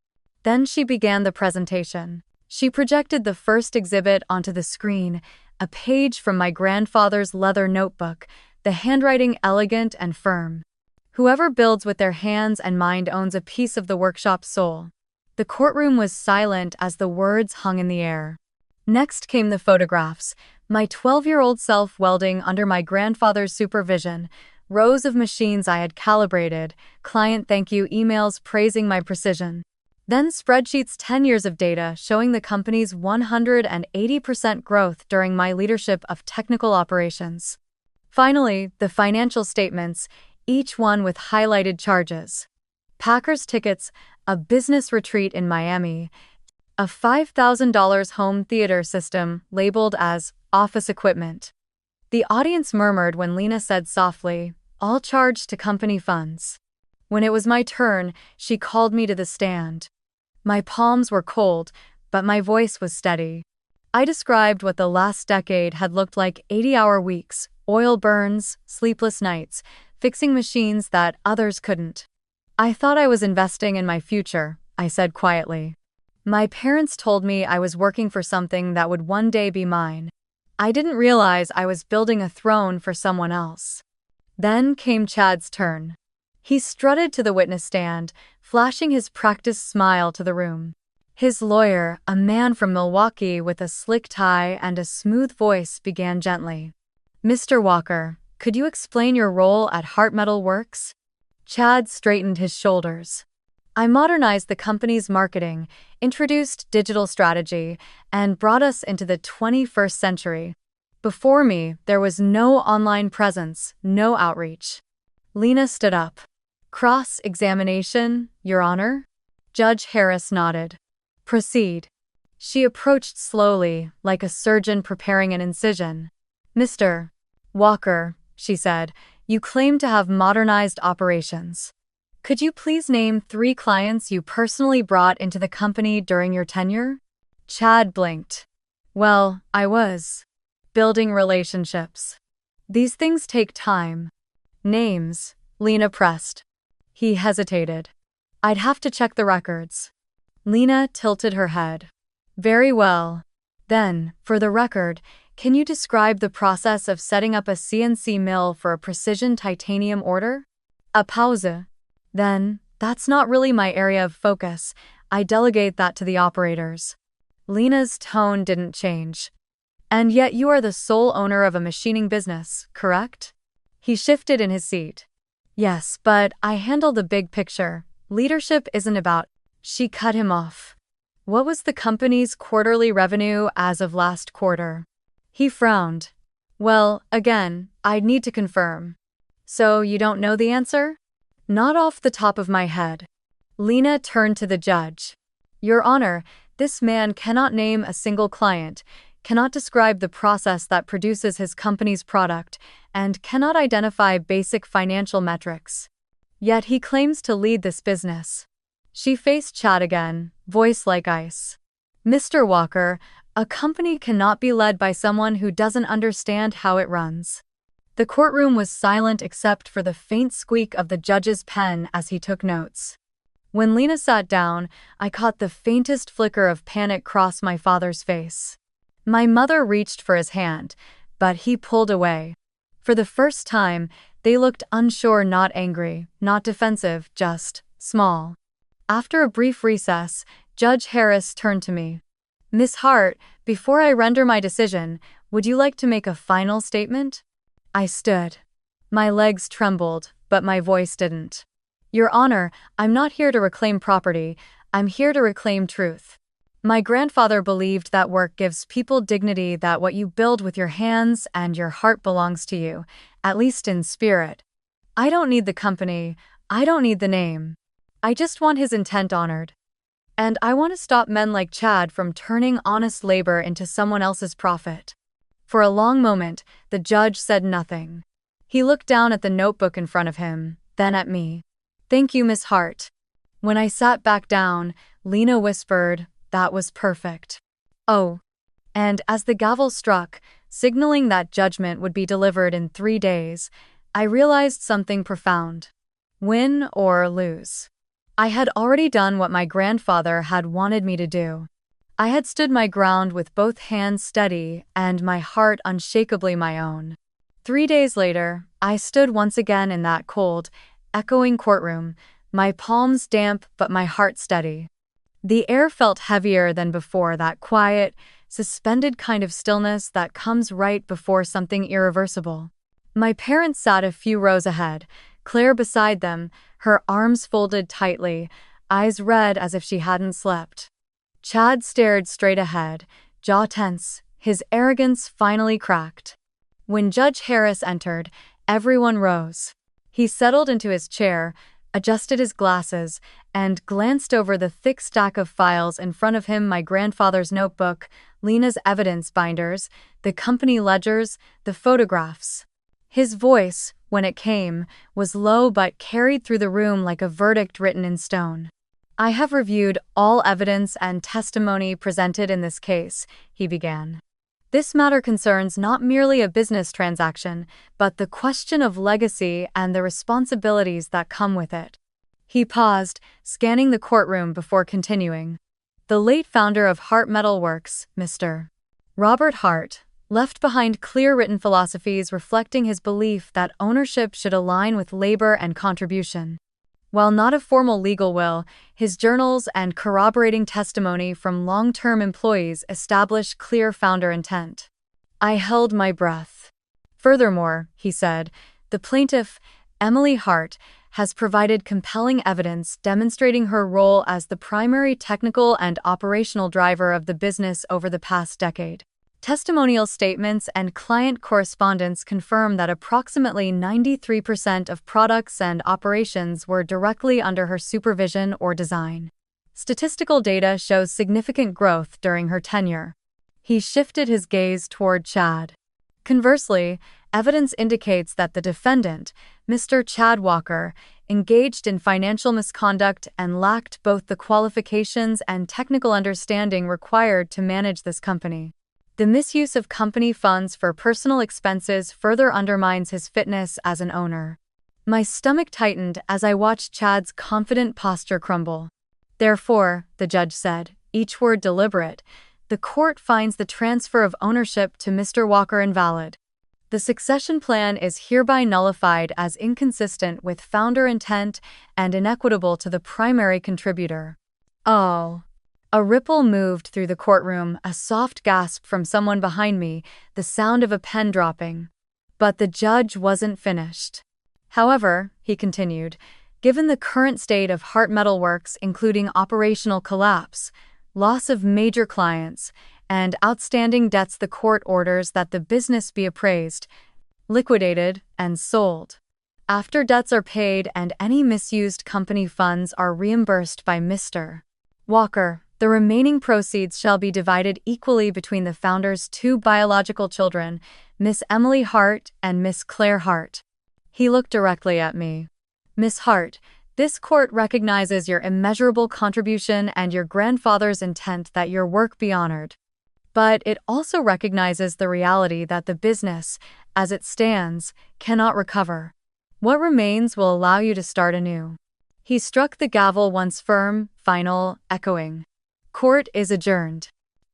Then she began the presentation. She projected the first exhibit onto the screen, a page from my grandfather's leather notebook, the handwriting elegant and firm. Whoever builds with their hands and mind owns a piece of the workshop's soul. The courtroom was silent as the words hung in the air. Next came the photographs, my 12-year-old self welding under my grandfather's supervision, rows of machines I had calibrated, client thank you emails praising my precision. Then spreadsheets 10 years of data showing the company's 180% growth during my leadership of technical operations. Finally, the financial statements, each one with highlighted charges. Packers tickets, a business retreat in Miami, a $5,000 home theater system labeled as office equipment. The audience murmured when Lena said softly, all charged to company funds. When it was my turn, she called me to the stand. My palms were cold, but my voice was steady. I described what the last decade had looked like: 80-hour weeks, oil burns, sleepless nights, fixing machines that others couldn't. I thought I was investing in my future, I said quietly. My parents told me I was working for something that would one day be mine. I didn't realize I was building a throne for someone else. Then came Chad's turn. He strutted to the witness stand, flashing his practiced smile to the room. His lawyer, a man from Milwaukee with a slick tie and a smooth voice, began gently. Mr. Walker, could you explain your role at Hart Metal Works? Chad straightened his shoulders. I modernized the company's marketing, introduced digital strategy, and brought us into the 21st century. Before me, there was no online presence, no outreach. Lena stood up. Cross-examination, Your Honor? Judge Harris nodded. Proceed. She approached slowly, like a surgeon preparing an incision. Mr. Walker, she said, you claim to have modernized operations. Could you please name 3 clients you personally brought into the company during your tenure? Chad blinked. Well, I was building relationships. These things take time. Names, Lena pressed. He hesitated. I'd have to check the records. Lena tilted her head. Very well. Then, for the record, can you describe the process of setting up a CNC mill for a precision titanium order? A pause. Then, that's not really my area of focus. I delegate that to the operators. Lena's tone didn't change. And yet you are the sole owner of a machining business, correct? He shifted in his seat. Yes, but I handle the big picture. Leadership isn't about. She cut him off. What was the company's quarterly revenue as of last quarter? He frowned. Well, again, I'd need to confirm. So you don't know the answer? Not off the top of my head. Lena turned to the judge. Your Honor, this man cannot name a single client, cannot describe the process that produces his company's product, and cannot identify basic financial metrics. Yet he claims to lead this business. She faced Chad again, voice like ice. Mr. Walker, a company cannot be led by someone who doesn't understand how it runs. The courtroom was silent except for the faint squeak of the judge's pen as he took notes. When Lena sat down, I caught the faintest flicker of panic cross my father's face. My mother reached for his hand, but he pulled away. For the first time, they looked unsure, not angry, not defensive, just small. After a brief recess, Judge Harris turned to me. Miss Hart, before I render my decision, would you like to make a final statement? I stood. My legs trembled, but my voice didn't. Your Honor, I'm not here to reclaim property, I'm here to reclaim truth. My grandfather believed that work gives people dignity, that what you build with your hands and your heart belongs to you, at least in spirit. I don't need the company, I don't need the name. I just want his intent honored. And I want to stop men like Chad from turning honest labor into someone else's profit. For a long moment, the judge said nothing. He looked down at the notebook in front of him, then at me. Thank you, Miss Hart. When I sat back down, Lena whispered, that was perfect. Oh. And as the gavel struck, signaling that judgment would be delivered in 3 days, I realized something profound. Win or lose. I had already done what my grandfather had wanted me to do. I had stood my ground with both hands steady and my heart unshakably my own. 3 days later, I stood once again in that cold, echoing courtroom, my palms damp but my heart steady. The air felt heavier than before, that quiet, suspended kind of stillness that comes right before something irreversible. My parents sat a few rows ahead, Claire beside them, her arms folded tightly, eyes red as if she hadn't slept. Chad stared straight ahead, jaw tense, his arrogance finally cracked. When Judge Harris entered, everyone rose. He settled into his chair, adjusted his glasses, and glanced over the thick stack of files in front of him: my grandfather's notebook, Lena's evidence binders, the company ledgers, the photographs. His voice, when it came, was low but carried through the room like a verdict written in stone. "I have reviewed all evidence and testimony presented in this case," he began. "This matter concerns not merely a business transaction, but the question of legacy and the responsibilities that come with it." He paused, scanning the courtroom before continuing. "The late founder of Hart Metal Works, Mr. Robert Hart, left behind clear written philosophies reflecting his belief that ownership should align with labor and contribution. While not a formal legal will, his journals and corroborating testimony from long-term employees establish clear founder intent." I held my breath. "Furthermore," he said, "the plaintiff, Emily Hart, has provided compelling evidence demonstrating her role as the primary technical and operational driver of the business over the past decade. Testimonial statements and client correspondence confirm that approximately 93% of products and operations were directly under her supervision or design. Statistical data shows significant growth during her tenure." He shifted his gaze toward Chad. "Conversely, evidence indicates that the defendant, Mr. Chad Walker, engaged in financial misconduct and lacked both the qualifications and technical understanding required to manage this company. The misuse of company funds for personal expenses further undermines his fitness as an owner." My stomach tightened as I watched Chad's confident posture crumble. "Therefore," the judge said, each word deliberate, "the court finds the transfer of ownership to Mr. Walker invalid. The succession plan is hereby nullified as inconsistent with founder intent and inequitable to the primary contributor." Oh. A ripple moved through the courtroom, a soft gasp from someone behind me, the sound of a pen dropping. But the judge wasn't finished. "However," he continued, "given the current state of Hart Metal Works, including operational collapse, loss of major clients, and outstanding debts, the court orders that the business be appraised, liquidated, and sold. After debts are paid and any misused company funds are reimbursed by Mr. Walker, the remaining proceeds shall be divided equally between the founder's two biological children, Miss Emily Hart and Miss Claire Hart." He looked directly at me. "Miss Hart, this court recognizes your immeasurable contribution and your grandfather's intent that your work be honored. But it also recognizes the reality that the business, as it stands, cannot recover. What remains will allow you to start anew." He struck the gavel once, firm, final, echoing. "Court is adjourned."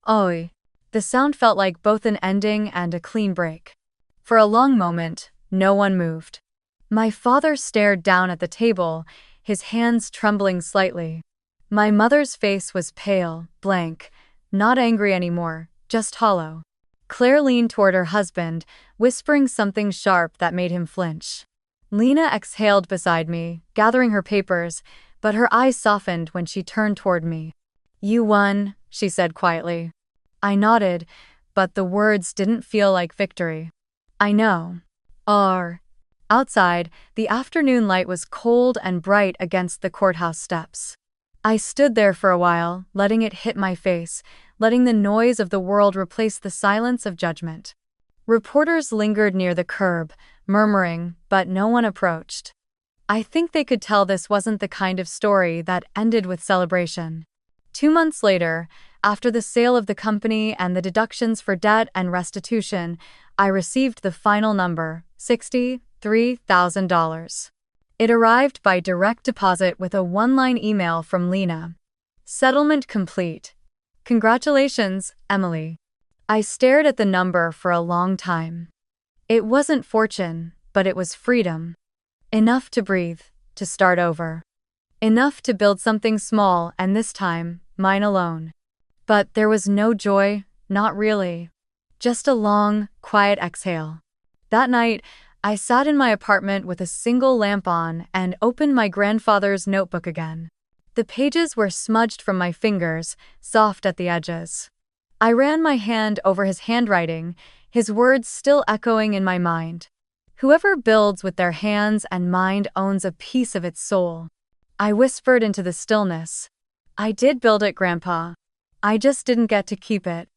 Oi. The sound felt like both an ending and a clean break. For a long moment, no one moved. My father stared down at the table, his hands trembling slightly. My mother's face was pale, blank, not angry anymore, just hollow. Claire leaned toward her husband, whispering something sharp that made him flinch. Lena exhaled beside me, gathering her papers, but her eyes softened when she turned toward me. "You won," she said quietly. I nodded, but the words didn't feel like victory. "I know." Outside, the afternoon light was cold and bright against the courthouse steps. I stood there for a while, letting it hit my face, letting the noise of the world replace the silence of judgment. Reporters lingered near the curb, murmuring, but no one approached. I think they could tell this wasn't the kind of story that ended with celebration. 2 months later, after the sale of the company and the deductions for debt and restitution, I received the final number, 60, $3,000. It arrived by direct deposit with a one-line email from Lena. Settlement complete. Congratulations, Emily. I stared at the number for a long time. It wasn't fortune, but it was freedom. Enough to breathe, to start over. Enough to build something small and this time, mine alone. But there was no joy, not really. Just a long, quiet exhale. That night, I sat in my apartment with a single lamp on and opened my grandfather's notebook again. The pages were smudged from my fingers, soft at the edges. I ran my hand over his handwriting, his words still echoing in my mind. Whoever builds with their hands and mind owns a piece of its soul. I whispered into the stillness. I did build it, Grandpa. I just didn't get to keep it.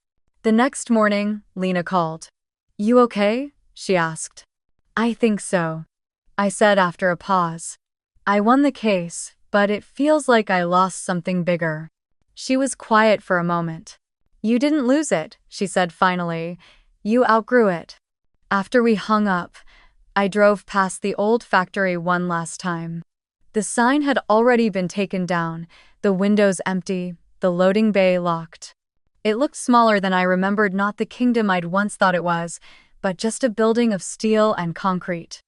The next morning, Lena called. You okay? She asked. I think so, I said after a pause. I won the case, but it feels like I lost something bigger. She was quiet for a moment. You didn't lose it, she said finally. You outgrew it. After we hung up, I drove past the old factory one last time. The sign had already been taken down, the windows empty, the loading bay locked. It looked smaller than I remembered, not the kingdom I'd once thought it was, but just a building of steel and concrete.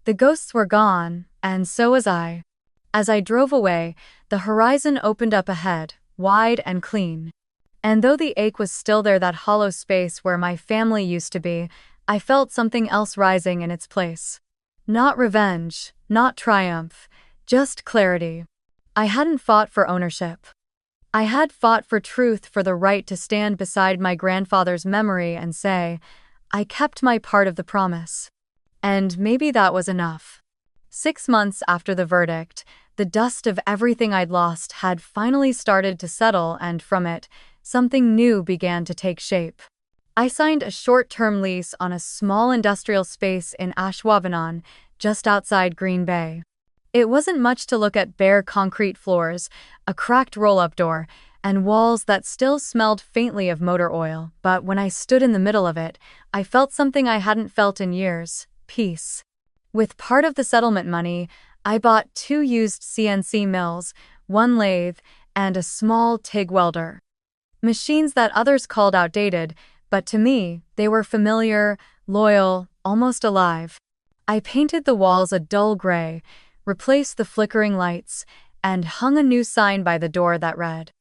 The ghosts were gone, and so was I. As I drove away, the horizon opened up ahead, wide and clean. And though the ache was still there, that hollow space where my family used to be, I felt something else rising in its place. Not revenge, not triumph, just clarity. I hadn't fought for ownership. I had fought for truth, for the right to stand beside my grandfather's memory and say, I kept my part of the promise. And maybe that was enough. 6 months after the verdict, the dust of everything I'd lost had finally started to settle, and from it, something new began to take shape. I signed a short-term lease on a small industrial space in Ashwaubenon, just outside Green Bay. It wasn't much to look at: bare concrete floors, a cracked roll-up door, and walls that still smelled faintly of motor oil. But when I stood in the middle of it, I felt something I hadn't felt in years: peace. With part of the settlement money, I bought 2 used CNC mills, 1 lathe, and a small TIG welder. Machines that others called outdated, but to me, they were familiar, loyal, almost alive. I painted the walls a dull gray, replaced the flickering lights, and hung a new sign by the door that read,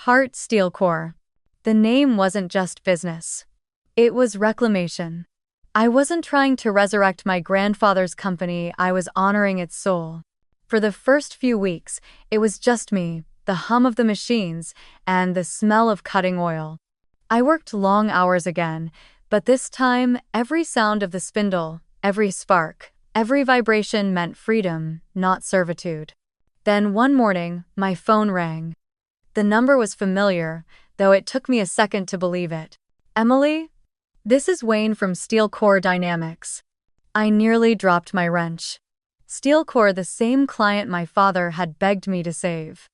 Hart Steel Core. The name wasn't just business. It was reclamation. I wasn't trying to resurrect my grandfather's company, I was honoring its soul. For the first few weeks, it was just me, the hum of the machines, and the smell of cutting oil. I worked long hours again, but this time, every sound of the spindle, every spark, every vibration meant freedom, not servitude. Then one morning, my phone rang. The number was familiar, though it took me a second to believe it. Emily? This is Wayne from Steel Core Dynamics. I nearly dropped my wrench. Steel Core, the same client my father had begged me to save.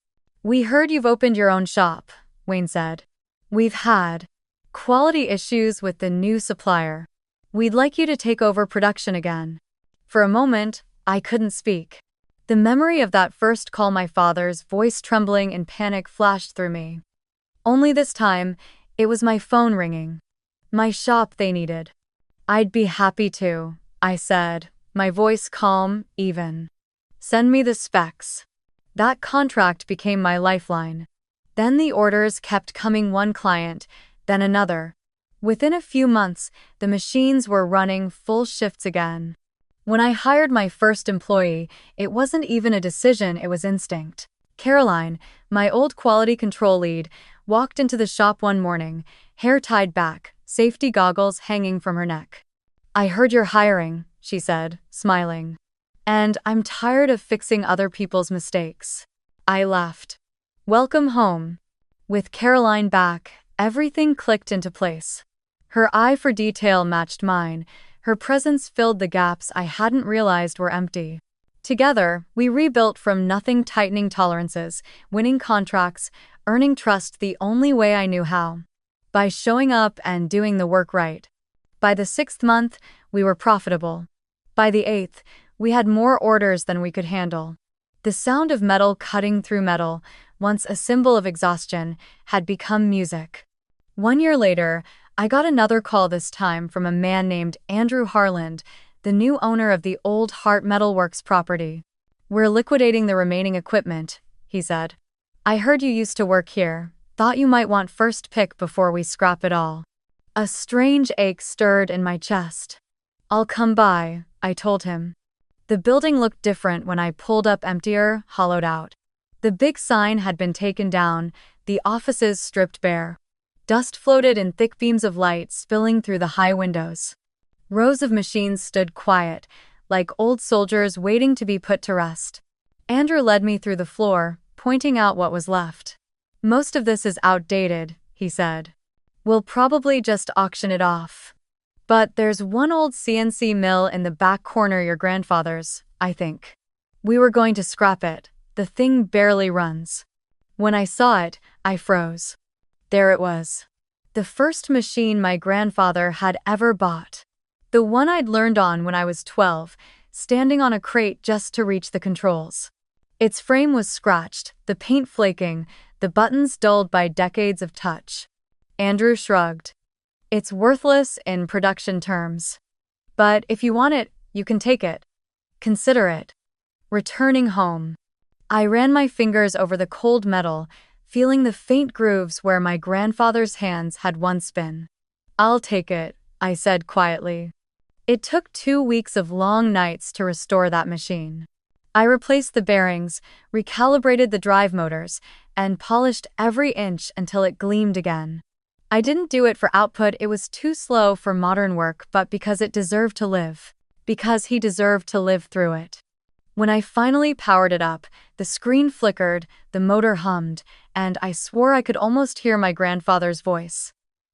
We heard you've opened your own shop, Wayne said. We've had quality issues with the new supplier. We'd like you to take over production again. For a moment, I couldn't speak. The memory of that first call, my father's voice trembling in panic, flashed through me. Only this time, it was my phone ringing. My shop they needed. I'd be happy to, I said, my voice calm, even. Send me the specs. That contract became my lifeline. Then the orders kept coming, one client, then another. Within a few months, the machines were running full shifts again. When I hired my first employee, it wasn't even a decision, it was instinct. Caroline, my old quality control lead, walked into the shop one morning, hair tied back, safety goggles hanging from her neck. I heard you're hiring, she said, smiling. And I'm tired of fixing other people's mistakes. I laughed. Welcome home. With Caroline back, everything clicked into place. Her eye for detail matched mine. Her presence filled the gaps I hadn't realized were empty. Together, we rebuilt from nothing, tightening tolerances, winning contracts, earning trust the only way I knew how. By showing up and doing the work right. By the 6th month, we were profitable. By the 8th, we had more orders than we could handle. The sound of metal cutting through metal, once a symbol of exhaustion, had become music. 1 year later, I got another call, this time from a man named Andrew Harland, the new owner of the old Hart Metalworks property. "We're liquidating the remaining equipment," he said. "I heard you used to work here. Thought you might want first pick before we scrap it all." A strange ache stirred in my chest. "I'll come by," I told him. The building looked different when I pulled up, emptier, hollowed out. The big sign had been taken down, the offices stripped bare. Dust floated in thick beams of light spilling through the high windows. Rows of machines stood quiet, like old soldiers waiting to be put to rest. Andrew led me through the floor, pointing out what was left. "Most of this is outdated," he said. "We'll probably just auction it off. But there's one old CNC mill in the back corner, your grandfather's, I think. We were going to scrap it. The thing barely runs." When I saw it, I froze. There it was. The first machine my grandfather had ever bought. The one I'd learned on when I was 12, standing on a crate just to reach the controls. Its frame was scratched, the paint flaking, the buttons dulled by decades of touch. Andrew shrugged. "It's worthless in production terms. But if you want it, you can take it. Consider it." Returning home, I ran my fingers over the cold metal, feeling the faint grooves where my grandfather's hands had once been. "I'll take it," I said quietly. It took 2 weeks of long nights to restore that machine. I replaced the bearings, recalibrated the drive motors, and polished every inch until it gleamed again. I didn't do it for output, it was too slow for modern work, but because it deserved to live. Because he deserved to live through it. When I finally powered it up, the screen flickered, the motor hummed, and I swore I could almost hear my grandfather's voice.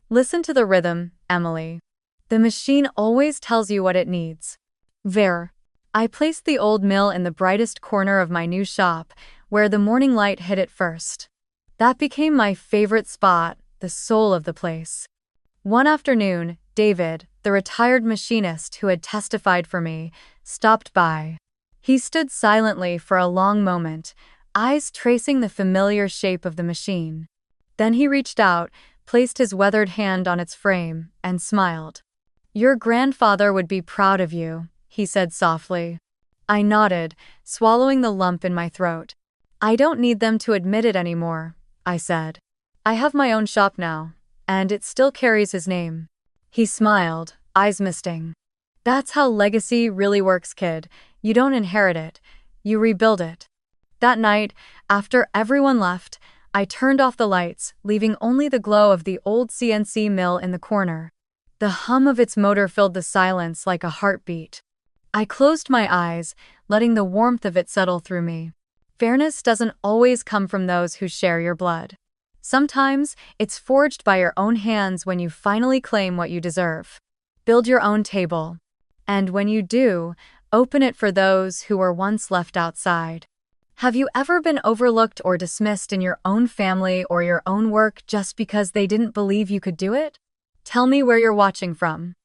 "Listen to the rhythm, Emily. The machine always tells you what it needs." There. I placed the old mill in the brightest corner of my new shop, where the morning light hit it first. That became my favorite spot, the soul of the place. One afternoon, David, the retired machinist who had testified for me, stopped by. He stood silently for a long moment, eyes tracing the familiar shape of the machine. Then he reached out, placed his weathered hand on its frame, and smiled. "Your grandfather would be proud of you," he said softly. I nodded, swallowing the lump in my throat. "I don't need them to admit it anymore," I said. "I have my own shop now, and it still carries his name." He smiled, eyes misting. "That's how legacy really works, kid. You don't inherit it, you rebuild it." That night, after everyone left, I turned off the lights, leaving only the glow of the old CNC mill in the corner. The hum of its motor filled the silence like a heartbeat. I closed my eyes, letting the warmth of it settle through me. Fairness doesn't always come from those who share your blood. Sometimes, it's forged by your own hands when you finally claim what you deserve. Build your own table. And when you do, open it for those who were once left outside. Have you ever been overlooked or dismissed in your own family or your own work just because they didn't believe you could do it? Tell me where you're watching from.